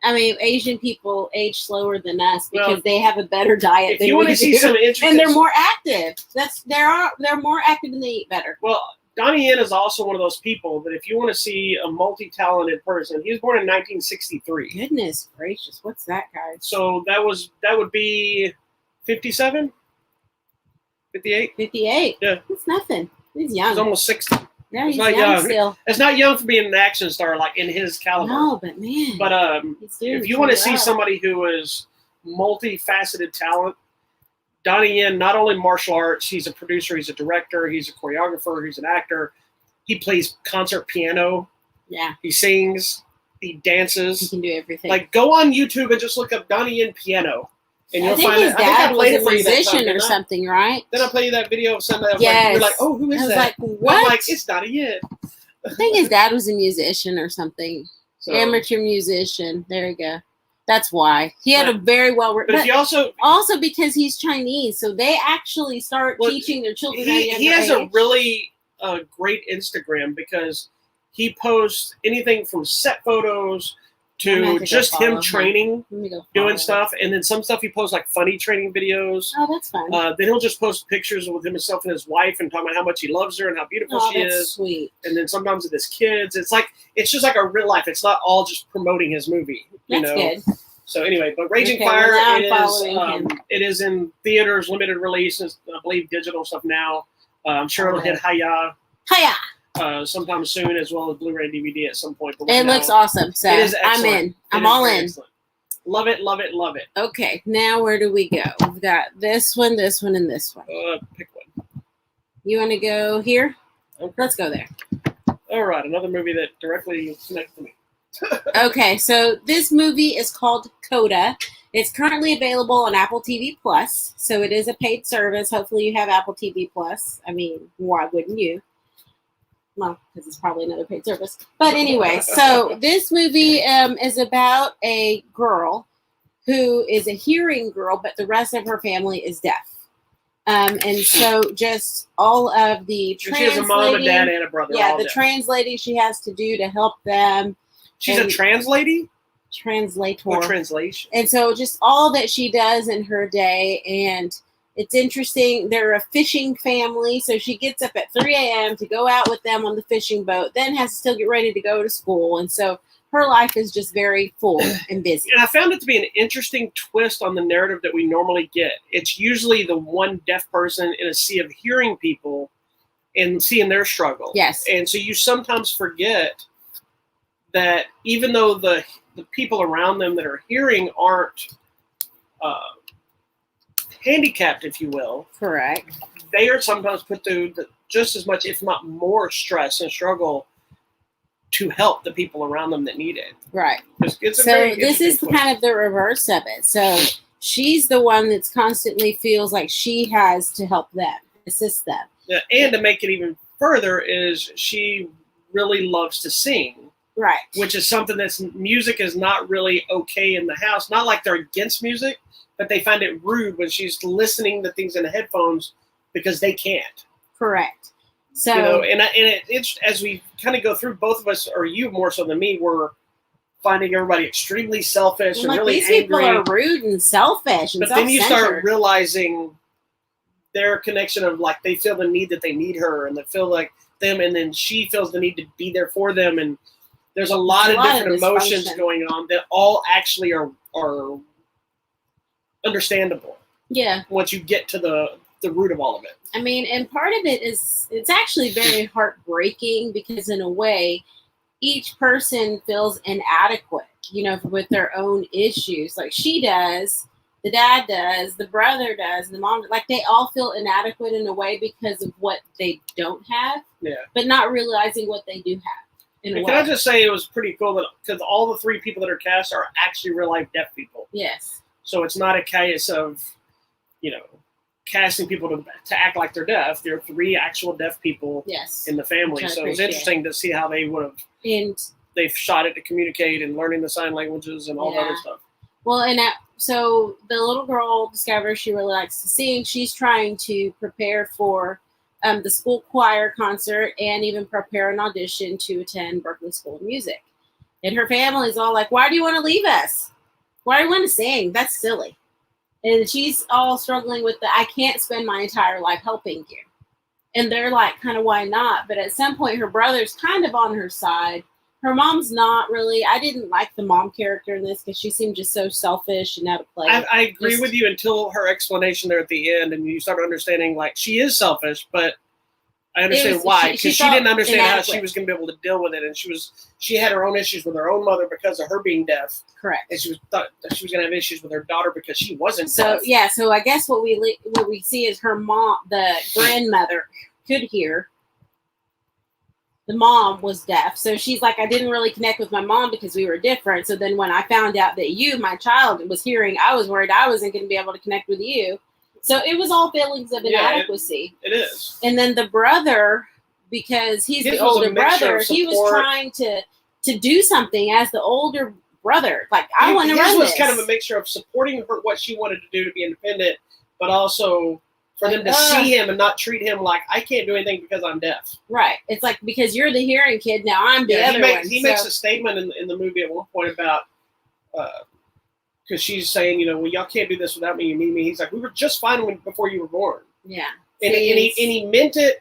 I mean, Asian people age slower than us because they have a better diet than we do. If you want to see some interesting, and they're more active. They're more active and they eat better. Well, Donnie Yen is also one of those people that if you want to see a multi-talented person, he was born in 1963. Goodness gracious, what's that, guys? So that would be 57, 58. 58. Yeah, that's nothing. He's young. He's almost 60. Yeah, he's young still. It's not young for being an action star like in his caliber. No, but man. But if you want to see somebody who is multifaceted talent, Donnie Yen, not only martial arts, he's a producer, he's a director, he's a choreographer, he's an actor. He plays concert piano. Yeah. He sings. He dances. He can do everything. Like, go on YouTube and just look up Donnie Yen piano. And you'll find his dad was a musician or something, right? Then I play you that video of somebody. You're like, oh, who is that? I was like, what? I'm like, it's Donnie Yen. I think his dad was a musician or something. So, amateur musician. There you go. That's why. He had a very well written. But he also because he's Chinese, so they actually start teaching their children. He has a really great Instagram because he posts anything from set photos to just him training, doing stuff, and then some stuff he posts like funny training videos. Oh, that's fun. Then he'll just post pictures with himself and his wife and talking about how much he loves her and how beautiful she is. Sweet. And then sometimes with his kids, it's just like a real life. It's not all just promoting his movie. That's good. So anyway, but Raging Fire it is in theaters, limited release, I believe digital stuff now. I'm sure it'll hit Hiya sometime soon, as well as Blu-ray and DVD at some point. But it looks awesome, so I'm in. I'm all in. Excellent. Love it, love it, love it. Okay, now where do we go? We've got this one, and this one. Pick one. You want to go here? Okay. Let's go there. All right, another movie that directly connects to me. Okay, so this movie is called Coda. It's currently available on Apple TV Plus, so it is a paid service. Hopefully you have Apple TV Plus. I mean, why wouldn't you? Well, because it's probably another paid service. But anyway, so this movie is about a girl who is a hearing girl, but the rest of her family is deaf. And so just all of the translating. She has a mom, a dad, and a brother. Yeah, the translating she has to do to help them. She's a translator. Translator. Translation. And so just all that she does in her day. And it's interesting. They're a fishing family. So she gets up at 3 a.m. to go out with them on the fishing boat, then has to still get ready to go to school. And so her life is just very full and busy. And I found it to be an interesting twist on the narrative that we normally get. It's usually the one deaf person in a sea of hearing people and seeing their struggle. Yes. And so you sometimes forget that even though the people around them that are hearing aren't handicapped, if you will. Correct. They are sometimes put through just as much, if not more, stress and struggle to help the people around them that need it. Right. So this is kind of the reverse of it. So she's the one that's constantly feels like she has to help them, assist them. Yeah, and to make it even further is she really loves to sing. Right. Which is something music is not really okay in the house. Not like they're against music, but they find it rude when she's listening to things in the headphones because they can't. Correct. So it's as we kind of go through, both of us, or you more so than me, we're finding everybody extremely selfish and really these angry. People are rude and selfish, and but then you start realizing their connection of like they feel the need that they need her, and they feel like them, and then she feels the need to be there for them, and there's a lot of different emotions going on that all actually are understandable. Yeah. Once you get to the root of all of it. I mean, and part of it is, it's actually very heartbreaking because in a way, each person feels inadequate, with their own issues. Like she does, the dad does, the brother does, the mom, like they all feel inadequate in a way because of what they don't have, but not realizing what they do have. Can I just say it was pretty cool that because all the 3 people that are cast are actually real life deaf people. Yes. So it's not a case of, casting people to act like they're deaf. There are 3 actual deaf people in the family. So it's interesting to see how they would have. And they've shot it to communicate and learning the sign languages and all the other stuff. Well, so the little girl discovers she really likes to sing. She's trying to prepare for the school choir concert and even prepare an audition to attend Berkeley School of Music. And her family's all like, why do you want to leave us? Why do you want to sing? That's silly. And she's all struggling with I can't spend my entire life helping you. And they're like, kind of, why not? But at some point, her brother's kind of on her side. Her mom's not really. I didn't like the mom character in this because she seemed just so selfish and out of place. I agree with you until her explanation there at the end, and you start understanding, like, she is selfish, but I understand why, because she didn't understand how she was going to be able to deal with it, and she had her own issues with her own mother because of her being deaf. Correct. And she thought that she was going to have issues with her daughter because she wasn't deaf. So I guess what we see is her mom, the grandmother, could hear. The mom was deaf, so she's like, I didn't really connect with my mom because we were different. So then when I found out that you, my child, was hearing, I was worried I wasn't going to be able to connect with you. So it was all feelings of inadequacy. It is. And then the brother, because he's the older brother, he was trying to do something as the older brother. Like, I want to run this. His was kind of a mixture of supporting her, what she wanted to do to be independent, but also for them to see him and not treat him like, I can't do anything because I'm deaf. Right. It's like, because you're the hearing kid, now I'm the other one. He makes a statement in the movie at one point about... because she's saying, well, y'all can't do this without me. You need me. He's like, we were just fine before you were born. Yeah. And he meant it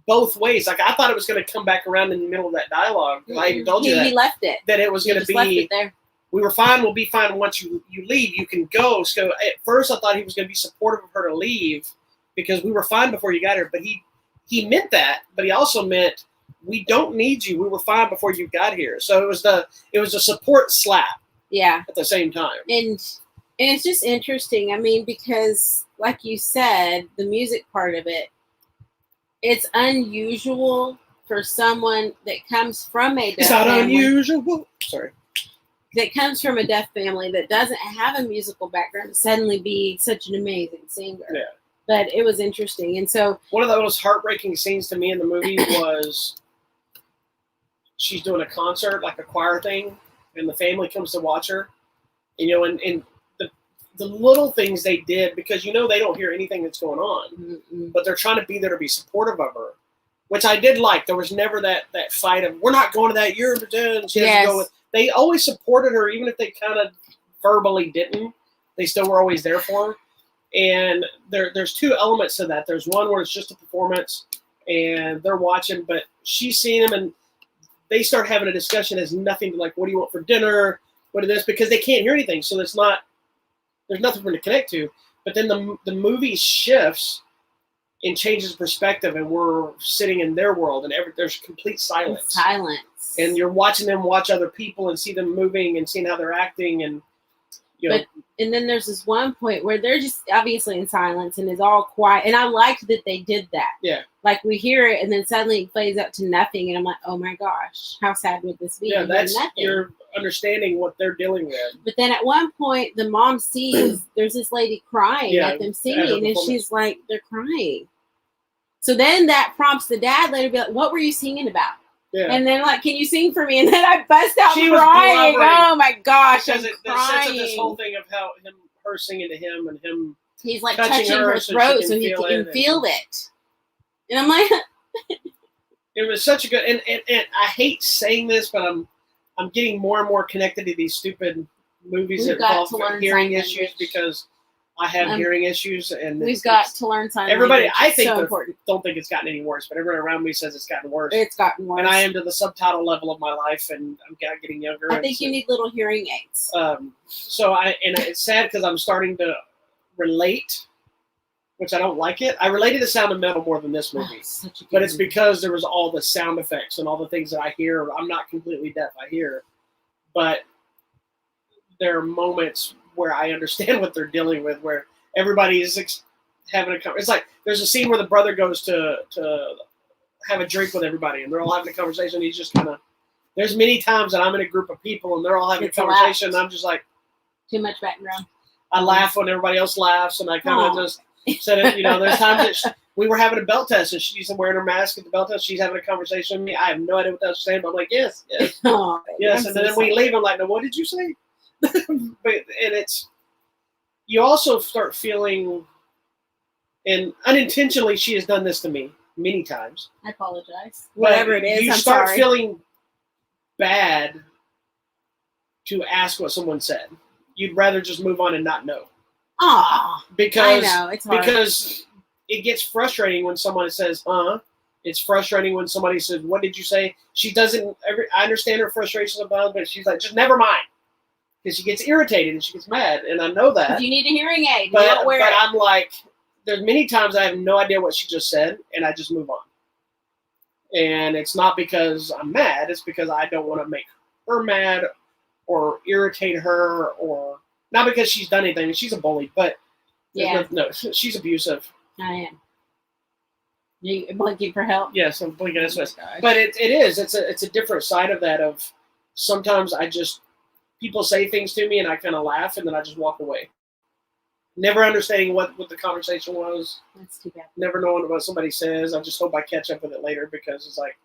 both ways. Like, I thought it was going to come back around in the middle of that dialogue. Mm-hmm. I even told you that. He left it. That it was going to be, left it there. We were fine. We'll be fine once you leave. You can go. So at first I thought he was going to be supportive of her to leave because we were fine before you got here. But he meant that. But he also meant, we don't need you. We were fine before you got here. So it was a support slap. Yeah. At the same time. And it's just interesting. I mean, because like you said, the music part of it, it's unusual for someone that comes from a deaf family. Unusual. Sorry. That comes from a deaf family that doesn't have a musical background to suddenly be such an amazing singer. Yeah. But it was interesting. And so one of the most heartbreaking scenes to me in the movie was she's doing a concert, like a choir thing. And the family comes to watch her, and the little things they did, because they don't hear anything that's going on, but they're trying to be there to be supportive of her, which I did like. There was never that fight of, we're not going to that, you're pretend. She has to go with. They always supported her, even if they kind of verbally didn't. They still were always there for her. And there's 2 elements to that. There's one where it's just a performance, and they're watching, but she's seeing them, and they start having a discussion as nothing to, like, what do you want for dinner? What is this? Because they can't hear anything. So there's nothing for them to connect to. But then the movie shifts and changes perspective, and we're sitting in their world, and there's complete silence. Silence. And you're watching them watch other people and see them moving and seeing how they're acting. And, and then there's this one point where they're just obviously in silence and it's all quiet. And I liked that they did that. Yeah. Like, we hear it and then suddenly it plays out to nothing. And I'm like, oh my gosh, how sad would this be? Yeah, that's you're understanding what they're dealing with. But then at one point, the mom sees there's this lady crying at them singing, and she's like, they're crying. So then that prompts the dad later to be like, what were you singing about? Yeah. And then, like, can you sing for me? And then I bust out crying. Oh my gosh, because it sets up this whole thing of how her singing to him and him. He's like touching her throat so he can feel it. And I'm like, it was such a good. And I hate saying this, but I'm getting more and more connected to these stupid movies that involve hearing issues, because I have hearing issues, and we've got to learn sign everybody, language. I think, so important. don't think it's gotten any worse, but everyone around me says it's gotten worse. It's gotten worse. And I am to the subtitle level of my life, and I'm getting younger. I think you need little hearing aids. So it's sad because I'm starting to relate, which I don't like it. I related to Sound of Metal more than this movie. But it's because there was all the sound effects and all the things that I hear. I'm not completely deaf. I hear. But there are moments where I understand what they're dealing with, where everybody is having a conversation. It's like there's a scene where the brother goes to have a drink with everybody, and they're all having a conversation. He's just kind of. There's many times that I'm in a group of people, and they're all having a conversation, and I'm just like. Too much background. I laugh when everybody else laughs, and I kind of just said it. There's times that we were having a belt test, and she's wearing her mask at the belt test. She's having a conversation with me. I have no idea what that's saying, but I'm like, yes. Oh, yes. And then we leave. I'm like, no, what did you say? You also start feeling, and unintentionally, she has done this to me many times. I apologize. Whatever it is, you start feeling bad to ask what someone said. You'd rather just move on and not know. Because I know it's hard. Because it gets frustrating when someone says, It's frustrating when somebody says, what did you say? She doesn't. I understand her frustrations about it, but she's like, just never mind. Because she gets irritated and she gets mad, and I know that. You need a hearing aid. But I'm like, there's many times I have no idea what she just said, and I just move on. And it's not because I'm mad. It's because I don't want to make her mad or irritate her, or not because she's done anything. She's a bully, but no, she's abusive. I am. You blinking for help? Yes, I'm blinking this way. But it is. It's a different side of that. Of sometimes people say things to me and I kind of laugh and then I just walk away. Never understanding what the conversation was. That's too bad. Never knowing what somebody says. I just hope I catch up with it later because it's like,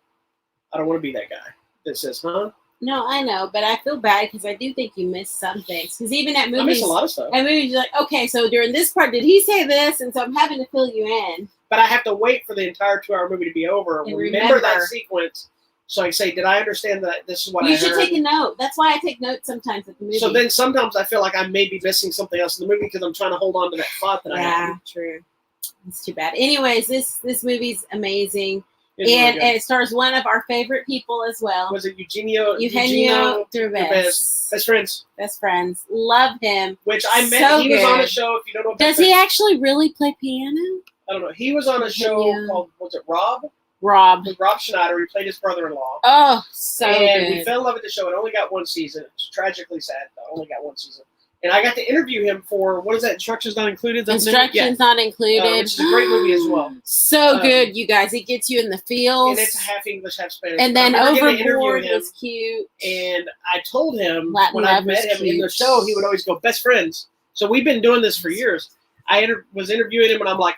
I don't want to be that guy that says, huh? No, I know, but I feel bad because I do think you missed some things. Because even at movies, I miss a lot of stuff. At movies, you're like, okay, so during this part, did he say this? And so I'm having to fill you in. But I have to wait for the entire 2-hour movie to be over and remember that sequence. So I say, did I understand that this is what I heard? You should take a note. That's why I take notes sometimes at the movie. So then sometimes I feel like I may be missing something else in the movie because I'm trying to hold on to that thought that I had. Yeah, true. It's too bad. Anyways, this movie's amazing. And it stars one of our favorite people as well. Was it Eugenio Derbez. Best friends. Best friends. Love him. Which I met. So he was on a show. If you don't know. Does he actually really play piano? I don't know. He was on a show called, was it Rob? With Rob Schneider. He played his brother-in-law. Oh, so good. We fell in love with the show. It only got one season. It's tragically sad. But only got one season. And I got to interview him for, what is that, Instructions Not Included? Instructions Not Included. Which is a great movie as well. So good, you guys. It gets you in the feels. And it's half English, half Spanish. And then Overboard was cute. And I told him, when I met him in the show, he would always go, best friends. So we've been doing this for years. I was interviewing him, and I'm like,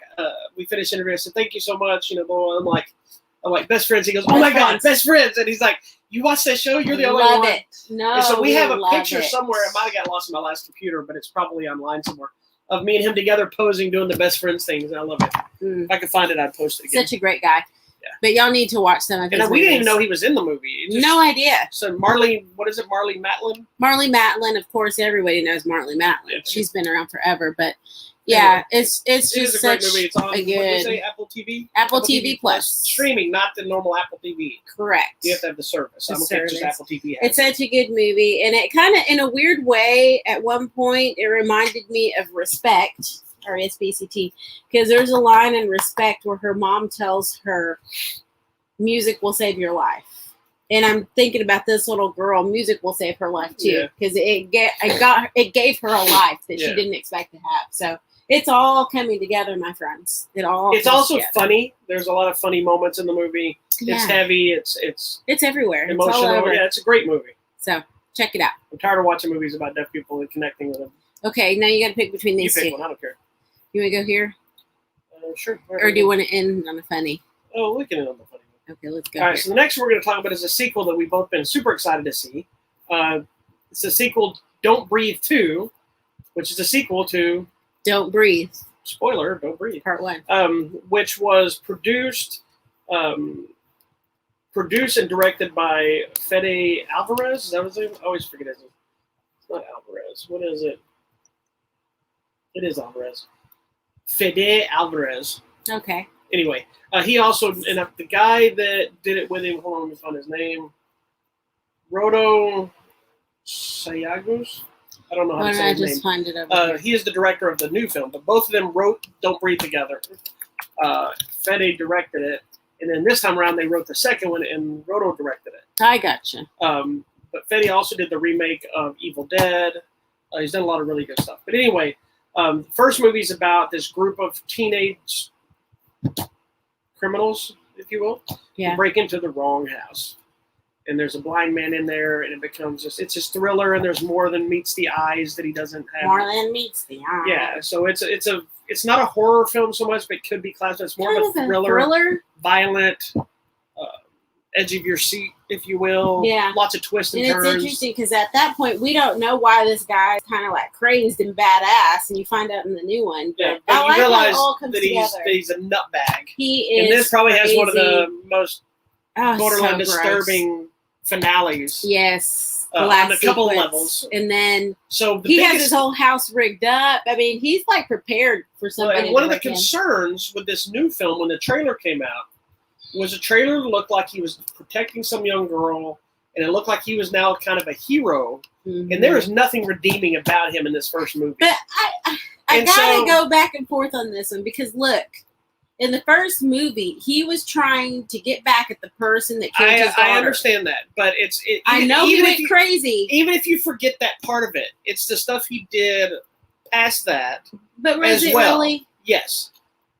we finished interviewing. I said, thank you so much. I'm like, best friends. He goes, oh my God, best friends. And he's like, you watch that show? You're the only one. Love it. No, and so we have a picture somewhere. It might have got lost in my last computer, but it's probably online somewhere, of me and him together posing, doing the best friends things. And I love it. If I could find it, I'd post it again. Such a great guy. Yeah. But y'all need to watch some of his movies. We didn't even know he was in the movie. No idea. So Marley, what is it? Marley Matlin? Marley Matlin, of course, everybody knows Marley Matlin. Yeah. She's been around forever, but yeah, it's just such a great movie. It's on, good. What did you say, Apple TV? Apple TV Plus. Streaming, not the normal Apple TV. Correct. You have to have the service. I'm okay, just Apple TV. It's such a good movie, and it kind of, in a weird way, at one point, it reminded me of Respect, or SBCT, because there's a line in Respect where her mom tells her, music will save your life. And I'm thinking about this little girl. Music will save her life too, because it gave her a life that she didn't expect to have. So it's all coming together, my friends. It's also together. Funny. There's a lot of funny moments in the movie. Yeah. It's heavy. It's everywhere. Emotional. It's all over. Yeah, it's a great movie. So check it out. I'm tired of watching movies about deaf people and connecting with them. Okay, now you got to pick between these two. You pick one. I don't care. You want to go here? Sure. Or do you want to end on a funny? Oh, we can end on the funny. Okay, let's go. All right, so the next one we're going to talk about is a sequel that we've both been super excited to see. It's a sequel, Don't Breathe 2, which is a sequel to... Don't Breathe. Spoiler, Don't Breathe. Part 1. Which was produced and directed by Fede Alvarez. Is that his name? I always forget his name. It's not Alvarez. What is it? It is Alvarez. Fede Alvarez. Okay. Anyway, he also, and the guy that did it with him, hold on, let me find his name. Rodo Sayagos? I don't know how to say his name. Find it over he is the director of the new film, but both of them wrote Don't Breathe Together. Fede directed it, and then this time around they wrote the second one, and Rodo directed it. I gotcha. But Fede also did the remake of Evil Dead. He's done a lot of really good stuff. But anyway, the first movie is about this group of teenage criminals, if you will, who break into the wrong house. And there's a blind man in there, and it becomes it's a thriller, and there's more than meets the eyes that he doesn't have. More than meets the eye. Yeah, so it's not a horror film so much, but it could be classified as more of a thriller, violent, edge of your seat, if you will. Yeah, lots of twists and turns. It's interesting because at that point we don't know why this guy's kind of like crazed and badass, and you find out in the new one. Yeah, but you realize that he's a nutbag. He is, and this probably has one of the most borderline so disturbing finales. Yes, on a couple of levels. And then so he has his whole house rigged up. I mean, he's like prepared for something. And one of the concerns with this new film, when the trailer came out, was the trailer looked like he was protecting some young girl, and it looked like he was now kind of a hero. Mm-hmm. And there is nothing redeeming about him in this first movie. But I gotta go back and forth on this one because look. In the first movie, he was trying to get back at the person that killed his daughter. I understand that, but I know he went crazy. Even if you forget that part of it, it's the stuff he did past that. But was it really? Yes,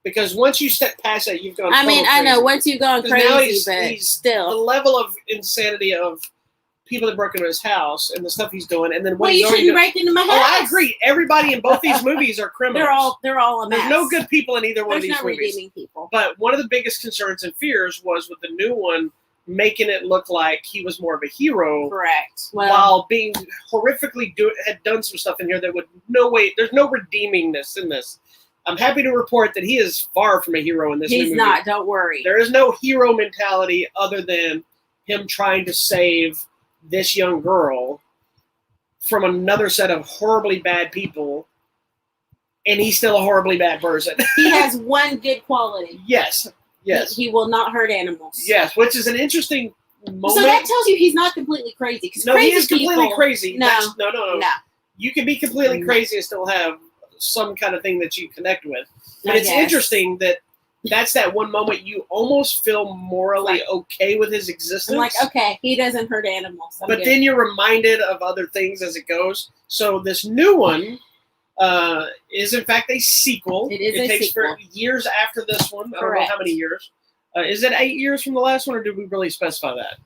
because once you step past that, you've gone. I mean, I know once you've gone crazy, but still, the level of insanity of people that broke into his house and the stuff he's doing, and then what you shouldn't break into my house. Oh, I agree. Everybody in both these movies are criminals. They're all a mess. There's no good people in either one of these movies. There's no redeeming people. But one of the biggest concerns and fears was with the new one making it look like he was more of a hero. Correct. While being horrifically had done some stuff in here that would there's no redeemingness in this. I'm happy to report that he is far from a hero in this movie. He's not. Don't worry. There is no hero mentality other than him trying to save this young girl from another set of horribly bad people, and he's still a horribly bad person. He has one good quality. Yes. He will not hurt animals. Yes, which is an interesting moment. So that tells you he's not completely crazy. No, he is completely crazy. No. No. You can be completely crazy and still have some kind of thing that you connect with. But it's interesting that that's that one moment you almost feel morally okay with his existence. I'm like, okay, he doesn't hurt animals. But then you're reminded of other things as it goes. So this new one is, in fact, a sequel. It takes sequel. Years after this one. Correct. I don't know how many years. Is it 8 years from the last one, or did we really specify that?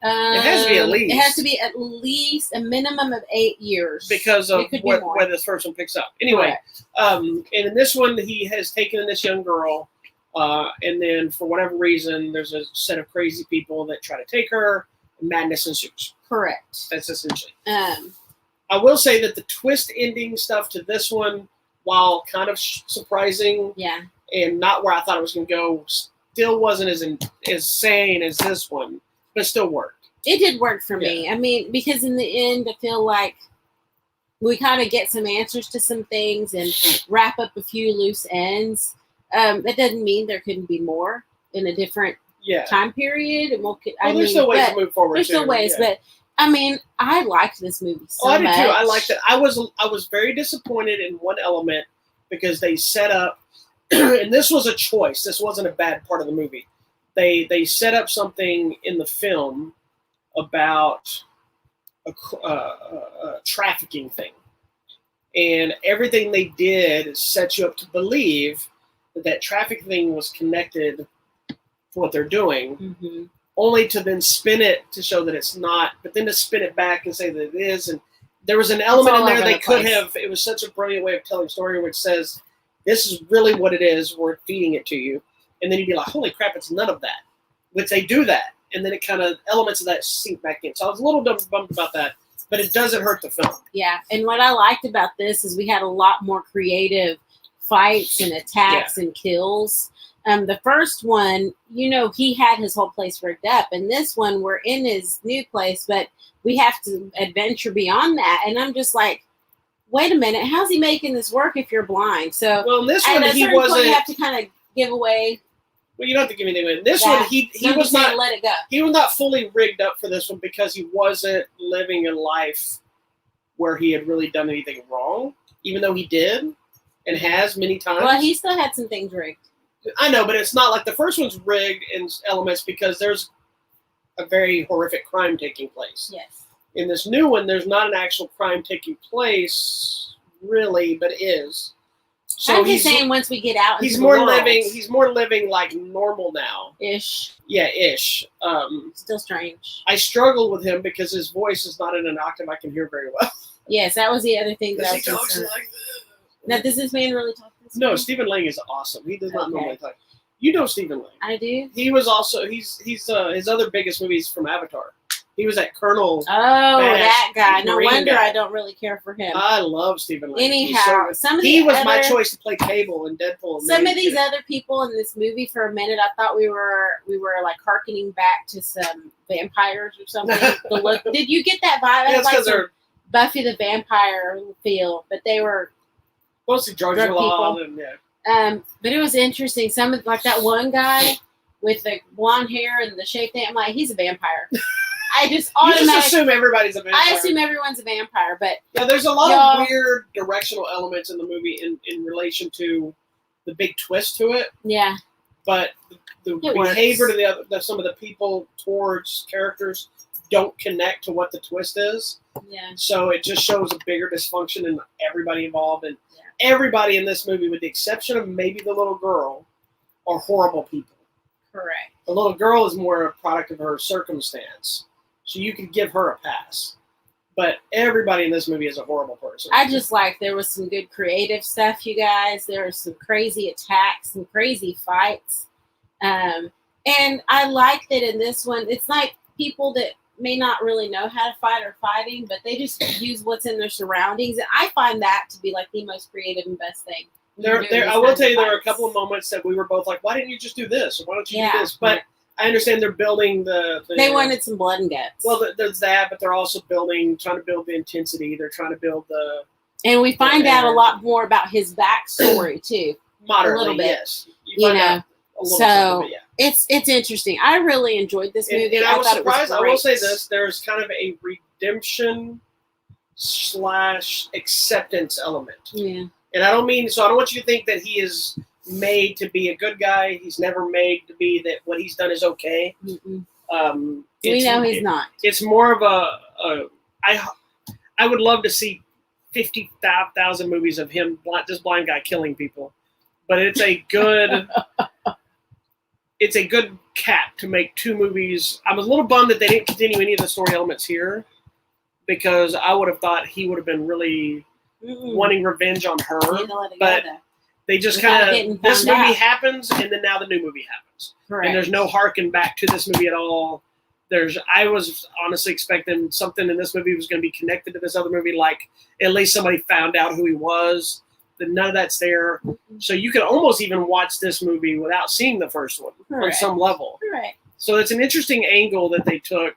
It has to be at least. It has to be at least a minimum of 8 years. Because of where this first one picks up. Anyway, and in this one, he has taken this young girl, and then for whatever reason, there's a set of crazy people that try to take her, and madness ensues. Correct. That's essentially. I will say that the twist ending stuff to this one, while kind of surprising, and not where I thought it was going to go, still wasn't as sane as this one. But it still worked. It did work for me. I mean, because in the end, I feel like we kind of get some answers to some things and wrap up a few loose ends. That doesn't mean there couldn't be more in a different time period. And there's still ways to move forward. There's still ways, but I mean, I liked this movie so much. I did too. I liked it. I was very disappointed in one element because they set up, and this was a choice. This wasn't a bad part of the movie. They set up something in the film about a trafficking thing. And everything they did set you up to believe that trafficking thing was connected to what they're doing, only to then spin it to show that it's not, but then to spin it back and say that it is. And there was an element in there they could have, it was such a brilliant way of telling a story which says, this is really what it is, we're feeding it to you. And then you'd be like, holy crap, it's none of that. Which they do that. And then it kind of, elements of that sink back in. So I was a little bummed about that. But it doesn't hurt the film. Yeah. And what I liked about this is we had a lot more creative fights and attacks and kills. The first one, he had his whole place rigged up. And this one, we're in his new place, but we have to adventure beyond that. And I'm just like, wait a minute, how's he making this work if you're blind? So, well, in this at one, a he certain point, wasn't. you have to kind of give away. Well, you don't have to give anything away. In this one, he was not. Let it go. He was not fully rigged up for this one because he wasn't living a life where he had really done anything wrong, even though he did and has many times. Well, he still had some things rigged. I know, but it's not like the first one's rigged in elements because there's a very horrific crime taking place. Yes. In this new one, there's not an actual crime taking place, really, but it is. So I'm just saying, once we get out, he's more living. He's more living like normal now. Ish. Yeah, ish. Still strange. I struggle with him because his voice is not in an octave I can hear very well. Yes, that was the other thing that I was he talks concerned. like this. Now, does this man really talk this No, way? Stephen Lang is awesome. He does not normally talk. You know Stephen Lang. I do. He was also he's his other biggest movies from Avatar. He was that Colonel. Oh, Bash, that guy. No Marine wonder guy. I don't really care for him. I love Stephen Lang. Anyhow, he was my choice to play Cable in Deadpool. Some of these other people in this movie, for a minute, I thought we were like hearkening back to some vampires or something. The look. Did you get that vibe? Yeah, it's because they're Buffy the Vampire feel, but they were mostly drug people. And, yeah. But it was interesting. Some of like that one guy with the blonde hair and the shaved head. I'm like, he's a vampire. I just automatically you just assume everybody's a vampire. I assume everyone's a vampire, but yeah, there's a lot of weird directional elements in the movie in relation to the big twist to it. Yeah, but the behavior to some of the people towards characters don't connect to what the twist is. Yeah. So it just shows a bigger dysfunction in everybody involved, and everybody in this movie, with the exception of maybe the little girl, are horrible people. Correct. The little girl is more a product of her circumstance, so you can give her a pass. But everybody in this movie is a horrible person. I just like there was some good creative stuff, you guys. There was some crazy attacks, some crazy fights. And I like that in this one, it's like people that may not really know how to fight or fighting, but they just use what's in their surroundings. And I find that to be like the most creative and best thing. I will tell you, there are a couple of moments that we were both like, why didn't you just do this? Or why don't you do this? But I understand they're building they wanted some blood and guts. Well, there's that, but they're also trying to build the intensity. They're trying to build and we find out a lot more about his backstory too. Moderately, a little bit, yes. You know. So it's interesting. I really enjoyed this movie. And I was surprised. I will say this: there's kind of a redemption / acceptance element. Yeah. And I don't want you to think that he is made to be a good guy. He's never made to be that what he's done is okay. We know he's not. It's more of I would love to see 50,000 movies of him, this blind guy killing people. But it's a good cap to make 2 movies. I was a little bummed that they didn't continue any of the story elements here, because I would have thought he would have been really wanting revenge on her. But they just kind of, this movie happens, and then now the new movie happens. Correct. And there's no harken back to this movie at all. I was honestly expecting something in this movie was going to be connected to this other movie, like at least somebody found out who he was. None of that's there. So you can almost even watch this movie without seeing the first one on some level. Correct. So it's an interesting angle that they took.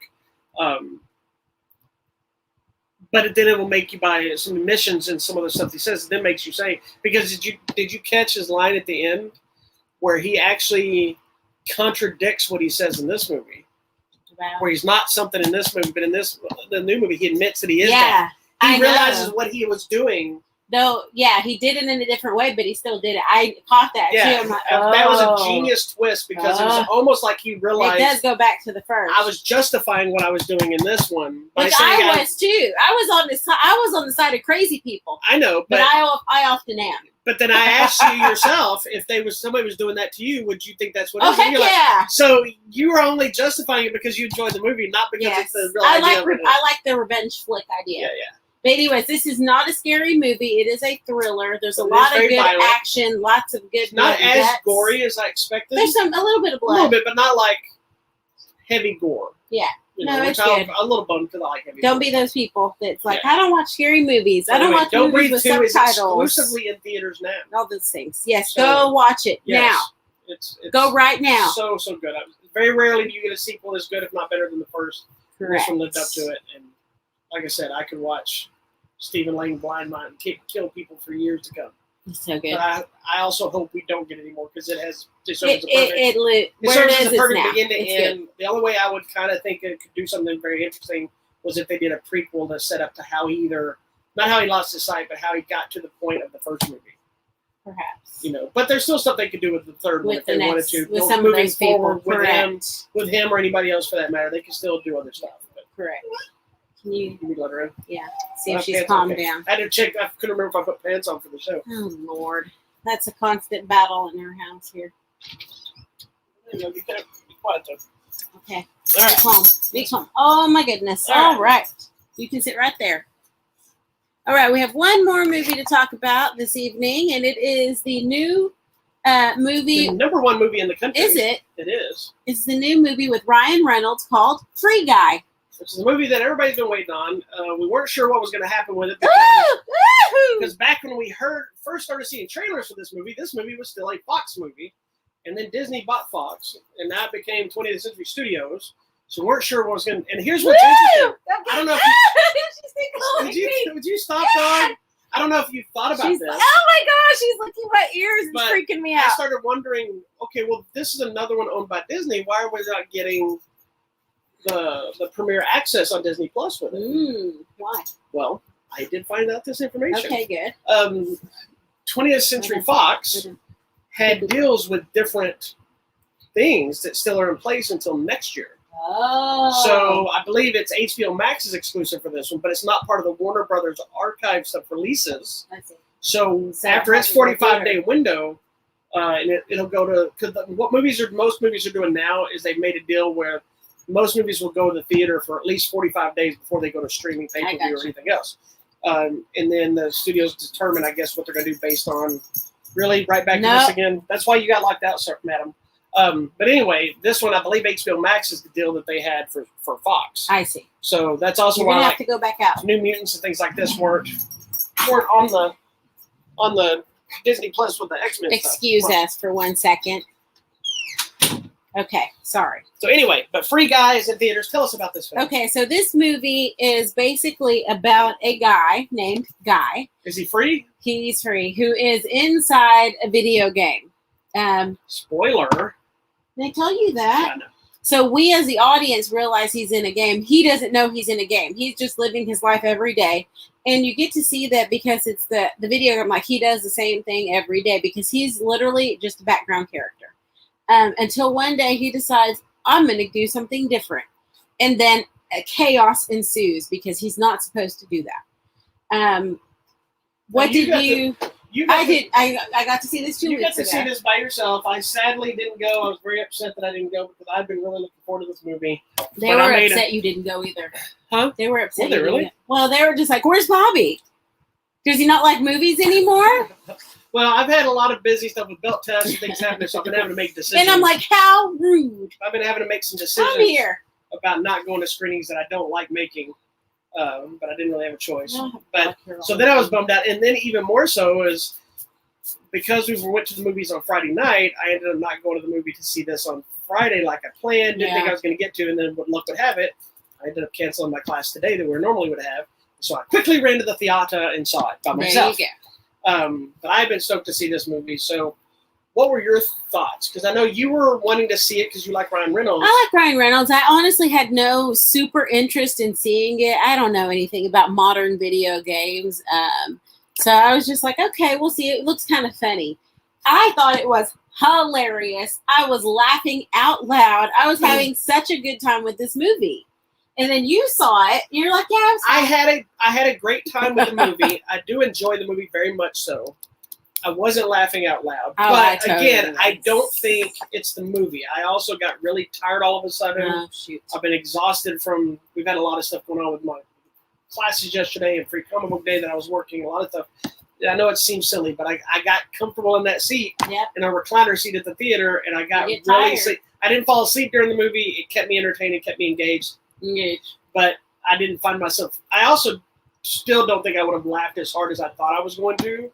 But then it will make you buy some admissions and some of the stuff he says. It then makes you say, because did you catch his line at the end where he actually contradicts what he says in this movie? Wow. Where he's not something in this movie, but in the new movie, he admits that he is that. He realizes what he was doing. Though, he did it in a different way, but he still did it. I caught that too. I'm like, that was a genius twist, because it was almost like he realized. It does go back to the first. I was justifying what I was doing in this one, which I was too. I was on the side of crazy people. I know, but I often am. But then I asked you yourself, if somebody was doing that to you, would you think that's what it is? Heck yeah. So you were only justifying it because you enjoyed the movie, not because it's the real idea. I like the revenge flick idea. Yeah. But anyways, this is not a scary movie. It is a thriller. There's a lot of good action, lots of good. Not as gory as I expected. There's a little bit of blood. A little bit, but not like heavy gore. Yeah. It's good. I'm a little bummed because I like heavy gore. Don't be those people that's like, I don't watch scary movies. I don't watch movies with subtitles. It's exclusively in theaters now. All those things. Yes, go watch it now. It's go right now. So good. Very rarely do you get a sequel that's good, if not better than the first. Correct. This one lived up to it, and like I said, I could watch Stephen Lang blind might kill people for years to come. It's so good. But I also hope we don't get any more because it has It serves as a perfect now. begin to It's end. good. The only way I would kind of think it could do something very interesting was if they did a prequel to set up to how he not how he lost his sight, but how he got to the point of the first movie. Perhaps. But there's still stuff they could do with the third one if they wanted to. With some moving of those people. forward Correct. with him or anybody else for that matter, they can still do other stuff. But Correct. Can you? Can we let her in? Yeah. See if she's calmed down. I had to check. I couldn't remember if I put pants on for the show. Oh Lord, that's a constant battle in our house here. You know, you gotta be quiet though. Okay. All right. Calm. Be calm. Oh my goodness. All right. You can sit right there. All right. We have one more movie to talk about this evening, and it is the new movie. The number one movie in the country. Is it? It is. It's the new movie with Ryan Reynolds called Free Guy. Which is a movie that everybody's been waiting on. We weren't sure what was going to happen with it because back when we first started seeing trailers for this movie was still a Fox movie, and then Disney bought Fox, and now it became 20th Century Studios. So we weren't sure what was going to. And here's what's interesting. I don't know if would you stop, dog? I don't know if you thought about this. Oh my gosh, she's licking my ears. It's freaking me out. I started wondering, okay, well, this is another one owned by Disney. Why are we not getting the premiere access on Disney Plus with it? Why? Well, I did find out this information. Okay, good. 20th Century Fox had deals with different things that still are in place until next year. Oh. So I believe it's HBO Max is exclusive for this one, but it's not part of the Warner Brothers archive stuff releases. I see. So after its 45-day window, and it'll go to, because what most movies are doing now is they've made a deal where most movies will go to the theater for at least 45 days before they go to streaming, pay-per-view, or anything else. And then the studios determine, I guess, what they're going to do based on, really, right back to this again. That's why you got locked out, sir, madam. But anyway, this one, I believe HBO Max is the deal that they had for Fox. I see. So that's also You're why gonna have to go back out. New Mutants and things like this weren't on the Disney Plus with the X-Men Excuse stuff. us for 1 second. Okay, sorry. So anyway, but Free Guy is in theaters. Tell us about this film. Okay, so this movie is basically about a guy named Guy. Is he free? He's free, who is inside a video game. Spoiler. They tell you that. I know. So we as the audience realize he's in a game. He doesn't know he's in a game. He's just living his life every day. And you get to see that because it's the video game, like he does the same thing every day because he's literally just a background character. Until one day he decides, I'm going to do something different. And then chaos ensues because he's not supposed to do that. What did you... I got to see this 2 weeks ago. You got to see this by yourself. I sadly didn't go. I was very upset that I didn't go because I've been really looking forward to this movie. They were upset you didn't go either. Huh? They were upset. Were they really? Well, they were just like, where's Bobby? Does he not like movies anymore? Well, I've had a lot of busy stuff with belt tests and things happening, so I've been having to make decisions. And I'm like, how rude. I've been having to make some decisions about not going to screenings that I don't like making. But I didn't really have a choice. But so then I was bummed out. And then even more so is because we went to the movies on Friday night, I ended up not going to the movie to see this on Friday like I planned. Didn't think I was going to get to. And then what luck would have it, I ended up canceling my class today that we normally would have. So I quickly ran to the theater and saw it by myself. There you go. But I've been stoked to see this movie. So what were your thoughts? Because I know you were wanting to see it because you like Ryan Reynolds. I like Ryan Reynolds. I honestly had no super interest in seeing it. I don't know anything about modern video games. So I was just like, okay, we'll see. It looks kind of funny. I thought it was hilarious. I was laughing out loud. I was having such a good time with this movie. And then you saw it. You're like, yeah, I had a great time with the movie. I do enjoy the movie very much so. I wasn't laughing out loud. But again, I don't think it's the movie. I also got really tired all of a sudden. Oh, shoot. I've been exhausted we've had a lot of stuff going on with my classes yesterday and free comic book day that I was working, a lot of stuff. I know it seems silly, but I got comfortable in that seat, in a recliner seat at the theater, and I got really sleep. I didn't fall asleep during the movie. It kept me entertained. It kept me engaged. But I didn't find myself. I also still don't think I would have laughed as hard as I thought I was going to.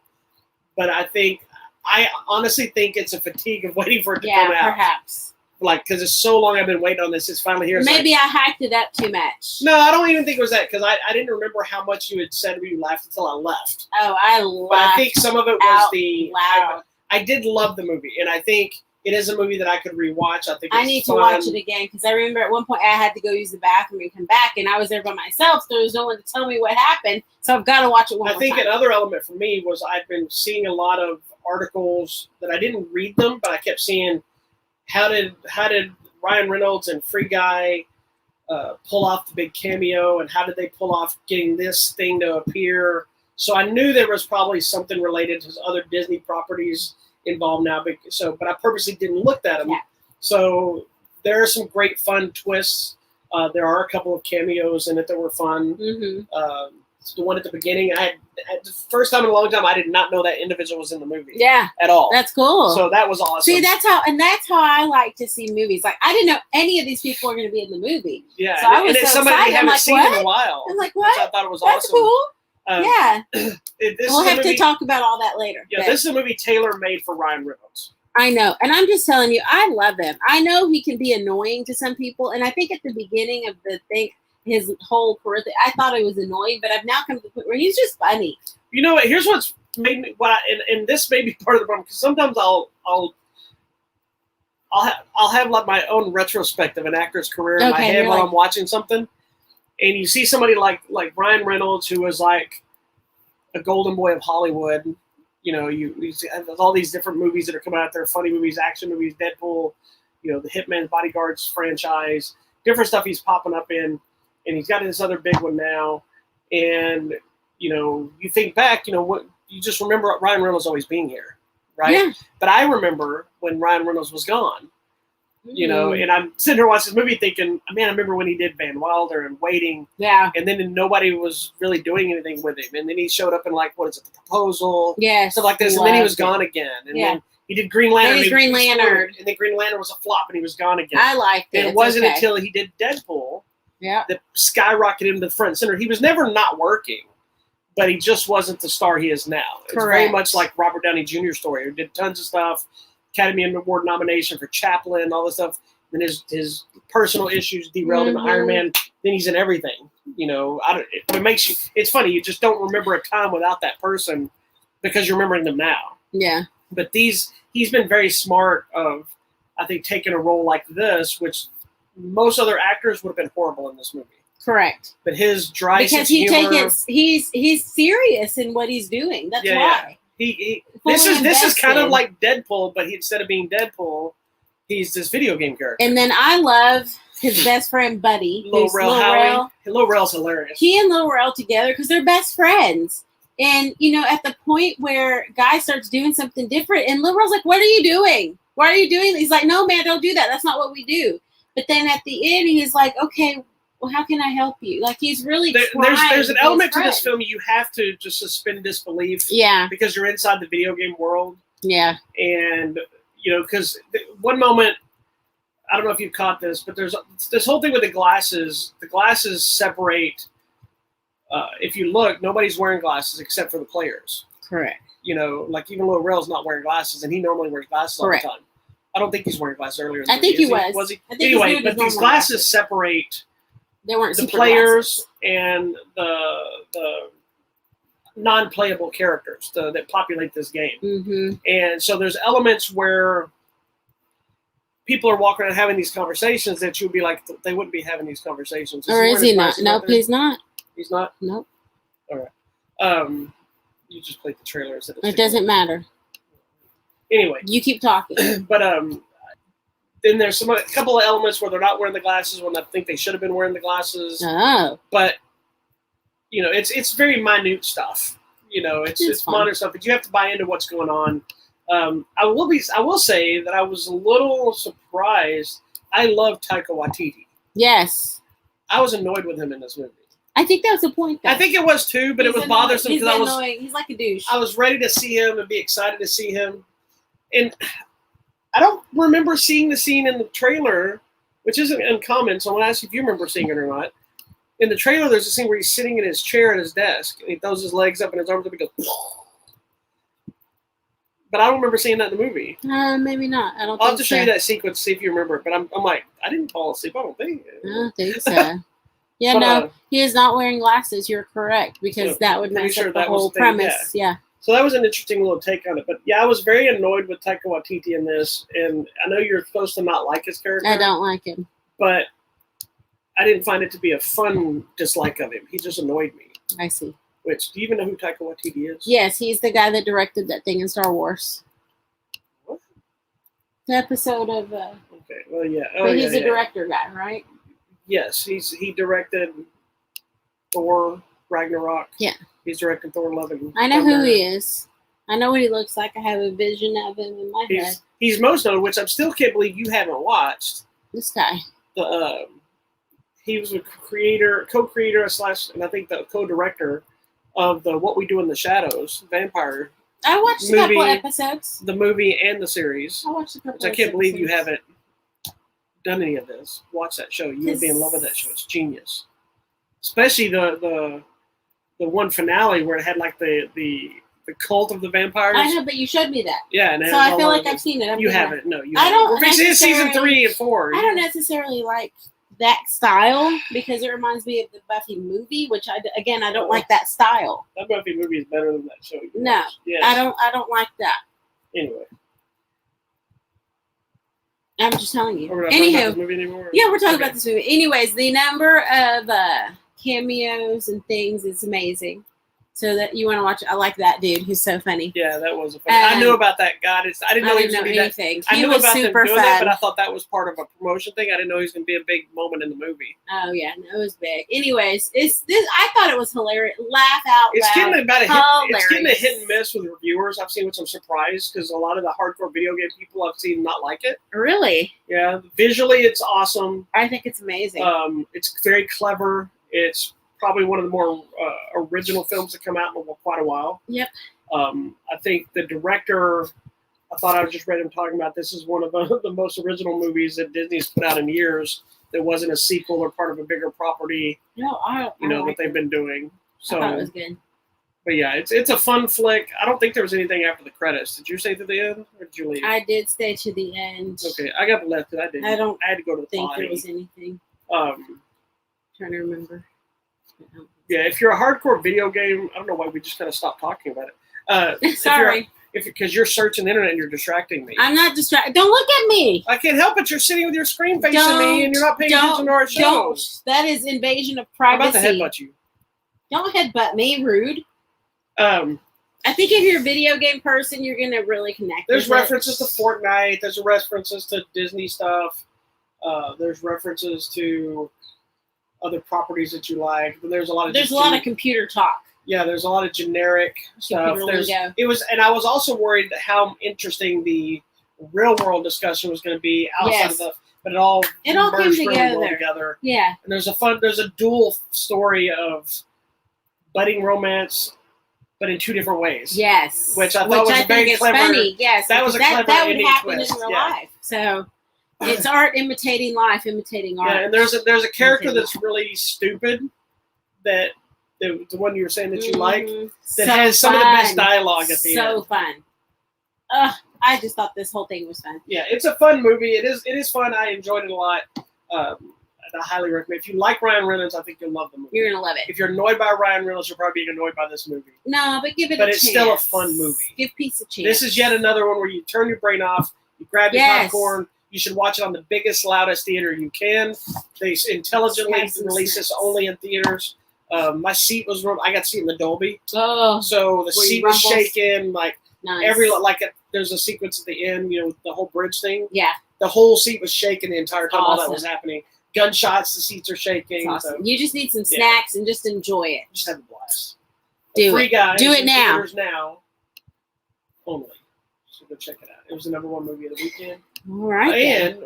But I honestly think it's a fatigue of waiting for it to come out. Perhaps. like because it's so long I've been waiting on this. It's finally here. It's Maybe I hyped it up too much. No, I don't even think it was that because I didn't remember how much you had said when you laughed until I left. Oh, I laughed. But I think some of it was the loud. I did love the movie, and I think it is a movie that I could rewatch. I think I need to watch it again because I remember at one point I had to go use the bathroom and come back, and I was there by myself, so there was no one to tell me what happened. So I've got to watch it one more time. I think another element for me was I'd been seeing a lot of articles that I didn't read them, but I kept seeing how did Ryan Reynolds and Free Guy pull off the big cameo, and how did they pull off getting this thing to appear? So I knew there was probably something related to other Disney properties involved now, but I purposely didn't look at them. Yeah. So there are some great fun twists. There are a couple of cameos in it that were fun. Mm-hmm. The one at the beginning, the first time in a long time, I did not know that individual was in the movie. Yeah, at all. That's cool. So that was awesome. See, that's how I like to see movies. Like I didn't know any of these people were going to be in the movie. Yeah, so I was it's somebody we haven't seen in a while. I'm like, what? I thought it was that's awesome. Cool. We'll have to talk about all that later. Yeah, this is a movie tailor-made for Ryan Reynolds. I know. And I'm just telling you, I love him. I know he can be annoying to some people. And I think at the beginning of the thing, his whole career, I thought it was annoying, but I've now come to the point where he's just funny. You know what? Here's what's made me, and this may be part of the problem, because sometimes I'll have like my own retrospect of an actor's career in my head while I'm watching something. And you see somebody like Ryan Reynolds, who was like a golden boy of Hollywood. You know, you see all these different movies that are coming out there, funny movies, action movies, Deadpool, you know, the Hitman's Bodyguards franchise, different stuff he's popping up in. And he's got this other big one now. And, you know, you think back, you know, what you just remember Ryan Reynolds always being here, right? Yeah. But I remember when Ryan Reynolds was gone. You know, and I'm sitting here watching this movie thinking, man, I remember when he did Van Wilder and Waiting. Yeah. And then nobody was really doing anything with him. And then he showed up in, like, what is it, The Proposal? Yeah. Stuff like this. And then he was gone again. And then he did Green Lantern. And Green Lantern. And then Green Lantern was a flop and he was gone again. I liked it. And it wasn't until he did Deadpool that skyrocketed him to the front and center. He was never not working, but he just wasn't the star he is now. It's very much like Robert Downey Jr.'s story. He did tons of stuff. Academy Award nomination for Chaplin, all this stuff. Then his personal issues derailed him. Iron Man. Then he's in everything. You know, it makes you. It's funny. You just don't remember a time without that person because you're remembering them now. Yeah. But he's been very smart of, I think, taking a role like this, which most other actors would have been horrible in this movie. Correct. But his dry sense of humor. He's serious in what he's doing. That's why. This is kind of like Deadpool, but instead of being Deadpool, he's this video game character. And then I love his best friend Buddy, Lil Rel. Lil Rel's hilarious. He and Lil Rel together because they're best friends. And you know, at the point where Guy starts doing something different, and Lil Rel's like, "What are you doing? Why are you doing?" He's like, "No, man, don't do that. That's not what we do." But then at the end, he's like, "Okay, well, how can I help you?" Like he's really there's an element to this film you have to just suspend disbelief. Yeah. Because you're inside the video game world. Yeah. And you know, because one moment, I don't know if you caught this, but there's this whole thing with the glasses. The glasses separate. If you look, nobody's wearing glasses except for the players. Correct. You know, like even Lil Rel's not wearing glasses, and he normally wears glasses all the time. I don't think he's wearing glasses earlier. I think he was. Was he? Anyway, but these glasses separate. They weren't the players and the non-playable characters that populate this game. Mm-hmm. And so there's elements where people are walking around having these conversations that you would be like, they wouldn't be having these conversations. Or is he not? Nope, he's not. He's not? Nope. All right. You just played the trailer. It doesn't matter. Anyway. You keep talking. But then there's a couple of elements where they're not wearing the glasses when I think they should have been wearing the glasses. Oh. But, you know, it's very minute stuff. You know, it's minor stuff, but you have to buy into what's going on. I will say that I was a little surprised. I love Taika Waititi. Yes. I was annoyed with him in this movie. I think that was the point, though. I think it was too, but it was bothersome because he's like a douche. I was ready to see him and be excited to see him. And I don't remember seeing the scene in the trailer, which isn't uncommon, so I'm going to ask you if you remember seeing it or not. In the trailer, there's a scene where he's sitting in his chair at his desk, and he throws his legs up and his arms up and goes, But I don't remember seeing that in the movie. Maybe not. I don't. I'll have to show you that sequence, see if you remember it. But I'm like, I didn't fall asleep. I don't think. I don't think so. Yeah, no, he is not wearing glasses. You're correct, because that would mess up the whole premise. Yeah. So that was an interesting little take on it. But yeah, I was very annoyed with Taika Waititi in this, and I know you're supposed to not like his character. I don't like him. But I didn't find it to be a fun dislike of him. He just annoyed me. I see. Which, do you even know who Taika Waititi is? Yes, he's the guy that directed that thing in Star Wars. What? The episode of... okay, well, yeah. Oh, but he's a director guy, right? Yes, he directed Thor Ragnarok. Yeah. He's directed Thor Love and I know who he is. I know what he looks like. I have a vision of him in my head. He's most known, which I still can't believe you haven't watched. This guy. He was a co-creator / and I think the co-director of the What We Do in the Shadows vampire. I watched a couple episodes. The movie and the series. I watched a couple. I can't believe you haven't done any of this. Watch that show. You would be in love with that show. It's genius. Especially the one finale where it had like the cult of the vampires. I know, but you showed me that. Yeah, and so I feel like I've seen it. You haven't. No, you I don't. It's season 3 and 4. I don't necessarily like that style because it reminds me of the Buffy movie, which I don't like that style. That Buffy movie is better than that show. No, yes. I don't like that. Anyway, I'm just telling you. We're not talking about this movie anymore? Yeah, we're talking about this movie. Anyways, the number of cameos and things is amazing. So that you want to watch it. I like that dude. He's so funny. Yeah, that was a funny. I knew about that guy. I didn't know he was going to be anything. I knew was about super them doing fun. that, but I thought that was part of a promotion thing. I didn't know he was going to be a big moment in the movie. Oh yeah, no, it was big. Anyways, I thought it was hilarious. Laugh out loud. It's getting a hit and miss with reviewers. I've seen, which I'm surprised because a lot of the hardcore video game people I've seen not like it. Really? Yeah, visually it's awesome. I think it's amazing. It's very clever. It's probably one of the more original films that come out in quite a while. Yep. I think the director, I thought I just read him talking about this is one of the most original movies that Disney's put out in years that wasn't a sequel or part of a bigger property. No, that they've been doing. So, I thought it was good. But yeah, it's a fun flick. I don't think there was anything after the credits. Did you stay to the end or did you leave? I did stay to the end. Okay, I got left because I didn't. I had to go to the think potty. there was anything. Trying to remember. Yeah, if you're a hardcore video game, I don't know why we just kind of stopped talking about it. Sorry. Because you're searching the internet and you're distracting me. I'm not distracted. Don't look at me. I can't help it. You're sitting with your screen facing me and you're not paying attention to our shows. That is invasion of privacy. I'm about to headbutt you. Don't headbutt me, rude. I think if you're a video game person, you're going to really connect. There's references to Fortnite. There's references to Disney stuff. There's references to other properties that you like. There's a lot of computer talk. Yeah, there's a lot of generic stuff. And I was also worried how interesting the real world discussion was going to be outside of the. But it all came together. Yeah. And there's a dual story of budding romance, but in 2 different ways. Yes. Which I thought was very clever. Funny. Yes. That was a clever that would happen twist. in real life. So. It's art imitating life, imitating art. Yeah, and there's a character that's really stupid, that the one you were saying that you like, that has some of the best dialogue at the end. So fun. I just thought this whole thing was fun. Yeah, it's a fun movie. It is fun. I enjoyed it a lot. I highly recommend. If you like Ryan Reynolds, I think you'll love the movie. You're gonna love it. If you're annoyed by Ryan Reynolds, you'll probably be annoyed by this movie. No, but give it a chance. But it's still a fun movie. Give peace a chance. This is yet another one where you turn your brain off, you grab your popcorn. You should watch it on the biggest, loudest theater you can. They intelligently release this only in theaters. My seat was I got to see it in the Dolby. Oh, so the seat was shaking. Like nice. There's a sequence at the end. The whole bridge thing. Yeah. The whole seat was shaking the entire time while that was happening. Gunshots, the seats are shaking. Awesome. So, you just need some snacks and just enjoy it. Just have a blast. Do Free it. Guys Do it now. Theaters now. Only. So go check it out. It was the #1 movie of the weekend. All right. And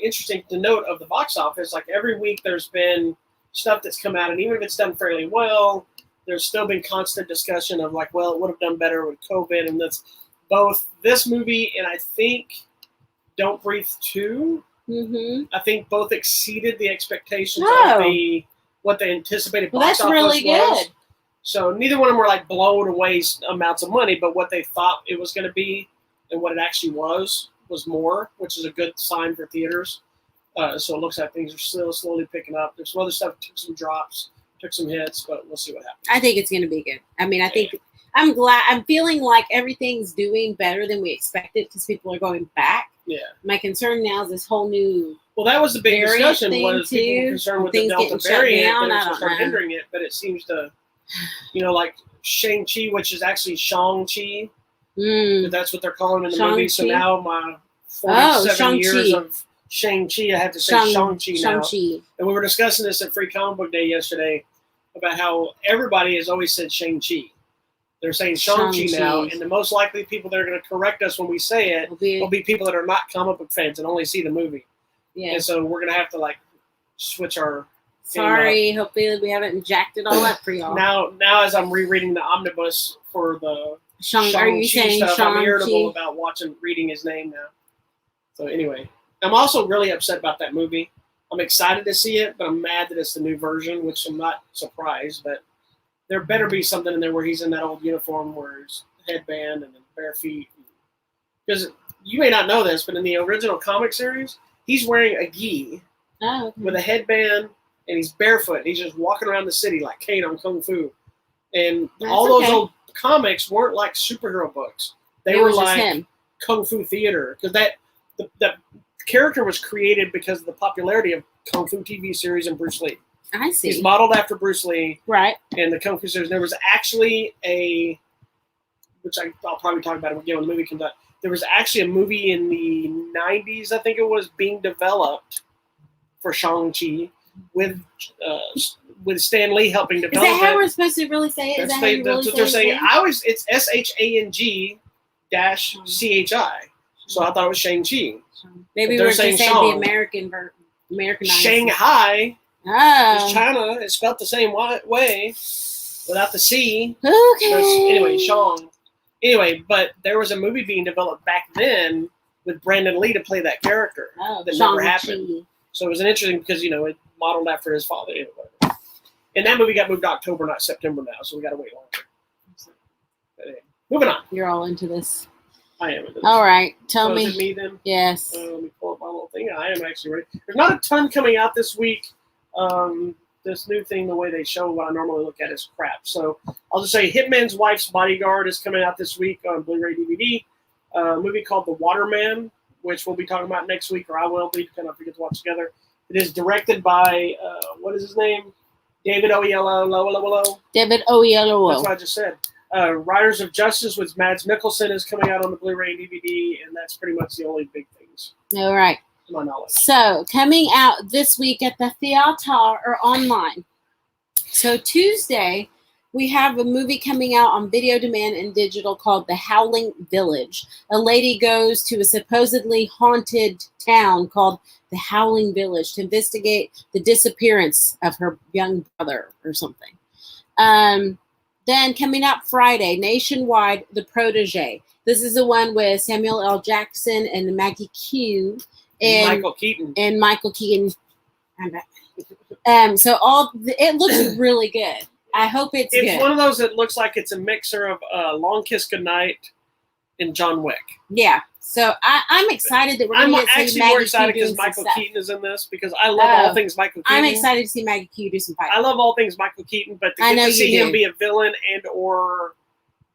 interesting to note of the box office, like every week there's been stuff that's come out, and even if it's done fairly well, there's still been constant discussion of like, well, it would have done better with COVID, and that's both this movie and I think Don't Breathe 2. Mm-hmm. I think both exceeded the expectations of what the anticipated box office really was. Good. So neither one of them were like blown away amounts of money, but what they thought it was going to be. and what it actually was more, which is a good sign for theaters. So it looks like things are still slowly picking up. There's some other stuff took some drops, took some hits, but we'll see what happens. I think it's going to be good. I mean, I think I'm glad. I'm feeling like everything's doing better than we expected because people are going back. Yeah. My concern now is this whole new. Well, that was the big discussion. Was too, people were concerned with the Delta variant that was going to start hindering it, but it seems to, like Shang-Chi, which is actually Shang-Chi. That's what they're calling him in the movie. So now my 47 years of Shang-Chi, I have to say Shang-Chi now. And we were discussing this at Free Comic Book Day yesterday about how everybody has always said Shang-Chi. They're saying Shang-Chi now, and the most likely people that are going to correct us when we say it will be people that are not comic book fans and only see the movie. Yeah. And so we're going to have to switch our. Sorry, hopefully we haven't jacked it all up for y'all. Now as I'm rereading the omnibus for the Shang-Chi stuff, I'm irritable about reading his name now. So anyway, I'm also really upset about that movie. I'm excited to see it, but I'm mad that it's the new version, which I'm not surprised, but there better be something in there where he's in that old uniform where his headband and the bare feet. Because you may not know this, but in the original comic series, he's wearing a gi with a headband, and he's barefoot. He's just walking around the city like Kane on Kung Fu. And all those old comics weren't like superhero books. They were like Kung Fu theater. Because the character was created because of the popularity of Kung Fu TV series and Bruce Lee. I see. He's modeled after Bruce Lee. Right. And the Kung Fu series. There was actually which I'll probably talk about again when the movie comes out. There was actually a movie in the 90s, I think it was, being developed for Shang-Chi with Stan Lee helping develop it. Is that how we're supposed to really say it? That's what they're saying. It's SHANG-CHI. So I thought it was Shang-Chi. Maybe we were just saying the Americanized. Shanghai is China. It's spelled the same way without the C. Okay. Anyway, Shang. Anyway, but there was a movie being developed back then with Brandon Lee to play that character that never happened. So it was interesting because, it modeled after his father. Anyway. And that movie got moved to October, not September now, so we got to wait longer. But anyway, moving on. You're all into this. I am into this. All right. Tell me. Is it me then? Yes. Let me pull up my little thing. I am actually ready. There's not a ton coming out this week. This new thing, the way they show what I normally look at is crap. So I'll just say Hitman's Wife's Bodyguard is coming out this week on Blu-ray DVD. A movie called The Waterman, which we'll be talking about next week, or I will be, depending if we get to watch together. It is directed by, what is his name? David Oyelowo. David Oyelowo. That's what I just said. Riders of Justice with Mads Mikkelsen is coming out on the Blu-ray and DVD, and that's pretty much the only big things. All right. To my knowledge. So, coming out this week at the theater or online. So, Tuesday, we have a movie coming out on video demand and digital called The Howling Village. A lady goes to a supposedly haunted town called The Howling Village to investigate the disappearance of her young brother or something. Then coming up Friday, nationwide, The Protege. This is the one with Samuel L. Jackson and Maggie Q. And Michael Keaton. And Michael Keaton. So it looks really good. I hope it's good. It's one of those that looks like it's a mixer of Long Kiss Goodnight and John Wick. Yeah. So I'm excited that we're going to get to see Maggie Q. I'm actually more excited because Michael Keaton is in this because I love all things Michael Keaton. I'm excited to see Maggie Q do some fighting. I love all things Michael Keaton, but to see him be a villain and or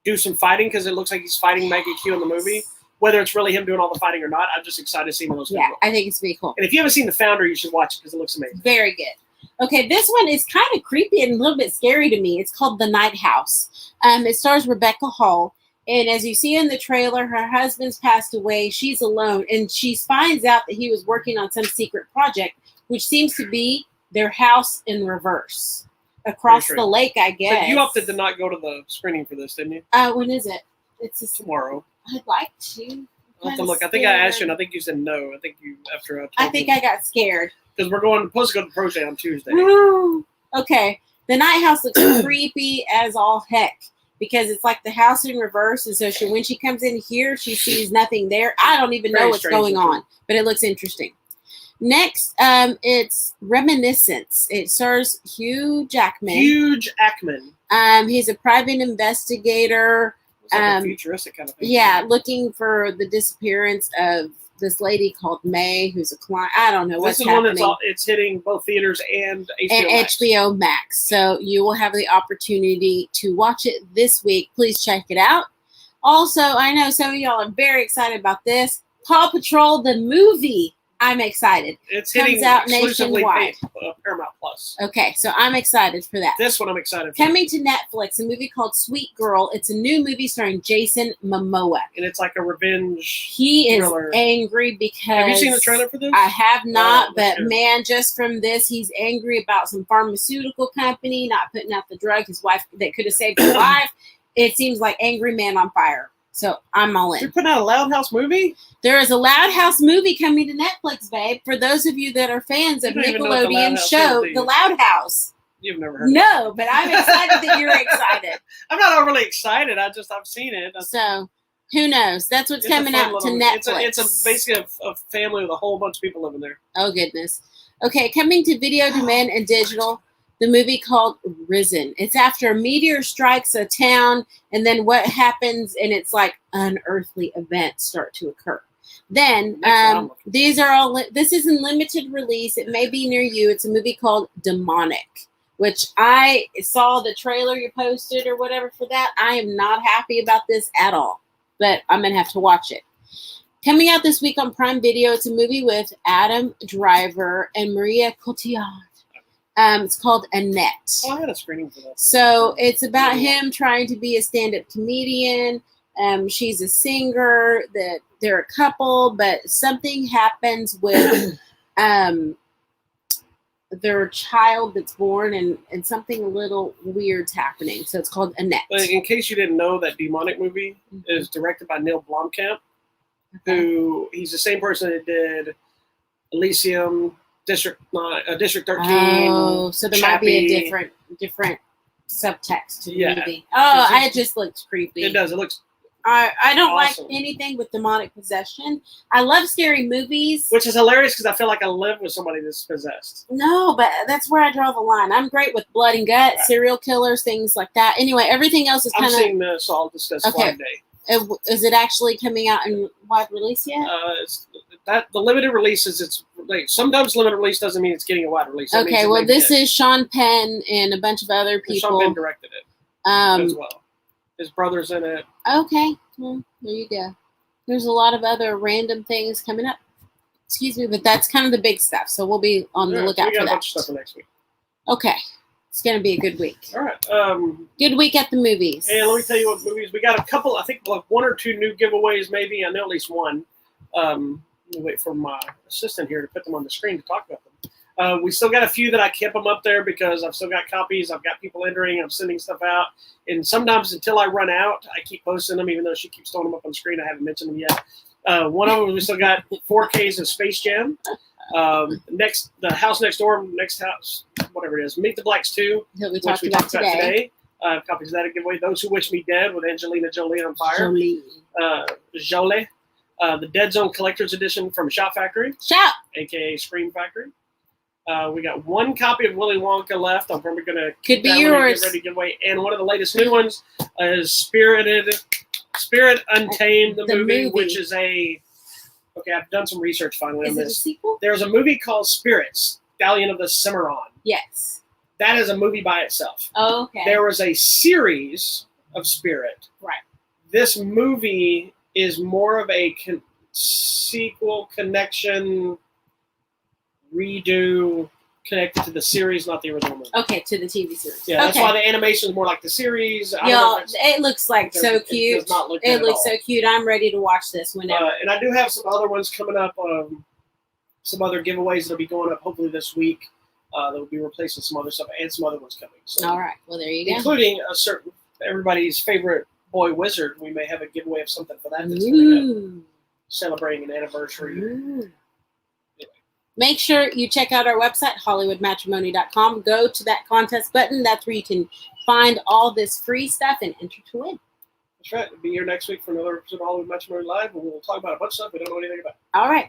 do some fighting because it looks like he's fighting Maggie Q in the movie. Whether it's really him doing all the fighting or not, I'm just excited to see one of those. Yeah, I think it's pretty cool. And if you haven't seen The Founder, you should watch it because it looks amazing. Very good. Okay, this one is kind of creepy and a little bit scary to me. It's called The Night House. It stars Rebecca Hall. And as you see in the trailer, her husband's passed away. She's alone. And she finds out that he was working on some secret project, which seems to be their house in reverse. Across the lake, I guess. So you opted to not go to the screening for this, didn't you? When is it? It's tomorrow. I'd like to. I'll have to look. I think I asked you, and I think you said no. I think you, after I think I got scared. Because we're supposed to go to the Protege on Tuesday. Okay. The Night House looks creepy as all heck because it's like the house in reverse. And so when she comes in here, she sees nothing there. I don't even know what's going on, but it looks interesting. Next, it's Reminiscence. It stars Hugh Jackman. He's a private investigator It's like a futuristic kind of thing. Yeah, looking for the disappearance of this lady called May, who's a client. I don't know what's happening. This is one it's hitting both theaters and HBO Max. So you will have the opportunity to watch it this week. Please check it out. Also, I know some of y'all are very excited about this. Paw Patrol, the movie. I'm excited. It's hitting out exclusively nationwide. Paramount Plus. Okay, so I'm excited for that. This one I'm excited for. Coming to Netflix, a movie called Sweet Girl. It's a new movie starring Jason Momoa. And it's like a revenge thriller. Is angry because... Have you seen the trailer for this? I have not, but man, just from this, he's angry about some pharmaceutical company not putting out the drug his wife that could have saved his life. It seems like angry man on fire. So I'm all in. You're putting out a Loud House movie? There is a Loud House movie coming to Netflix, babe. For those of you that are fans of Nickelodeon's show, The Loud House. You've never heard of it. No, but I'm excited that you're excited. I'm not overly excited. I've seen it. So who knows? That's what's coming out to Netflix. It's basically a family with a whole bunch of people living there. Oh, goodness. Okay, coming to video demand and digital. The movie called Risen. It's after a meteor strikes a town, and then what happens, and it's like unearthly events start to occur. Then these are all. This is in limited release. It may be near you. It's a movie called Demonic, which I saw the trailer you posted or whatever for that. I am not happy about this at all, but I'm gonna have to watch it. Coming out this week on Prime Video, it's a movie with Adam Driver and Maria Cotillard. It's called Annette. Oh, I had a screening for that. So it's about him trying to be a stand-up comedian. She's a singer. That they're a couple, but something happens with their child that's born, and something a little weird's happening. So it's called Annette. But in case you didn't know, that Demonic movie is directed by Neil Blomkamp, who he's the same person that did Elysium. District 13. Oh, so there might be a different subtext to the movie. Oh, it just looks creepy. It does. It looks. I don't awesome. Like anything with demonic possession. I love scary movies, which is hilarious because I feel like I live with somebody that's possessed. No, but that's where I draw the line. I'm great with blood and guts, serial killers, things like that. Anyway, everything else is kind of. I'm seeing this. So I'll discuss one day. Is it actually coming out in wide release yet? The limited releases. It's like sometimes limited release doesn't mean it's getting a wide release. That okay, well, this is Sean Penn and a bunch of other people. Sean Penn directed it as well. His brother's in it. Okay, well, there you go. There's a lot of other random things coming up. Excuse me, but that's kind of the big stuff. So we'll be on the lookout for that. We got a bunch of stuff for next week. Okay. It's going to be a good week. All right. Good week at the movies. And let me tell you what movies. We got a couple, I think like one or two new giveaways maybe. I know at least one. Let me wait for my assistant here to put them on the screen to talk about them. We still got a few that I kept them up there because I've still got copies. I've got people entering. I'm sending stuff out. And sometimes until I run out, I keep posting them, even though she keeps throwing them up on the screen. I haven't mentioned them yet. One of them, we still got 4Ks of Space Jam. The house next door, next house, whatever it is, Meet the Blacks 2, which we talked about today. Copies of that to give away. Those Who Wish Me Dead with Angelina Jolie on fire. Jolie. The Dead Zone Collector's Edition from Shout Factory. Shout! A.K.A. Scream Factory. We got one copy of Willy Wonka left. I'm probably going to get ready to give away. And one of the latest new ones is Spirit Untamed, the movie, which is okay, I've done some research finally on this. Is it a sequel? There's a movie called Spirits, Stallion of the Cimarron. Yes. That is a movie by itself. Oh, okay. There was a series of Spirit. Right. This movie is more of a sequel, connection, redo, connected to the series, not the original movie. Okay, to the TV series. Yeah, that's why the animation is more like the series. Y'all, it looks like so cute. It does not look it looks so cute. I'm ready to watch this whenever. And I do have some other ones coming up. Some other giveaways that'll be going up hopefully this week. That will be replacing some other stuff and some other ones coming. So, all right. Well, there you go. Including a certain everybody's favorite boy wizard. We may have a giveaway of something for that. That's going to celebrating an anniversary. Anyway. Make sure you check out our website, HollywoodMatrimony.com. Go to that contest button. That's where you can find all this free stuff and enter to win. That's right. We'll be here next week for another episode of Hollywood Matrimony Live, and we'll talk about a bunch of stuff we don't know anything about. All right.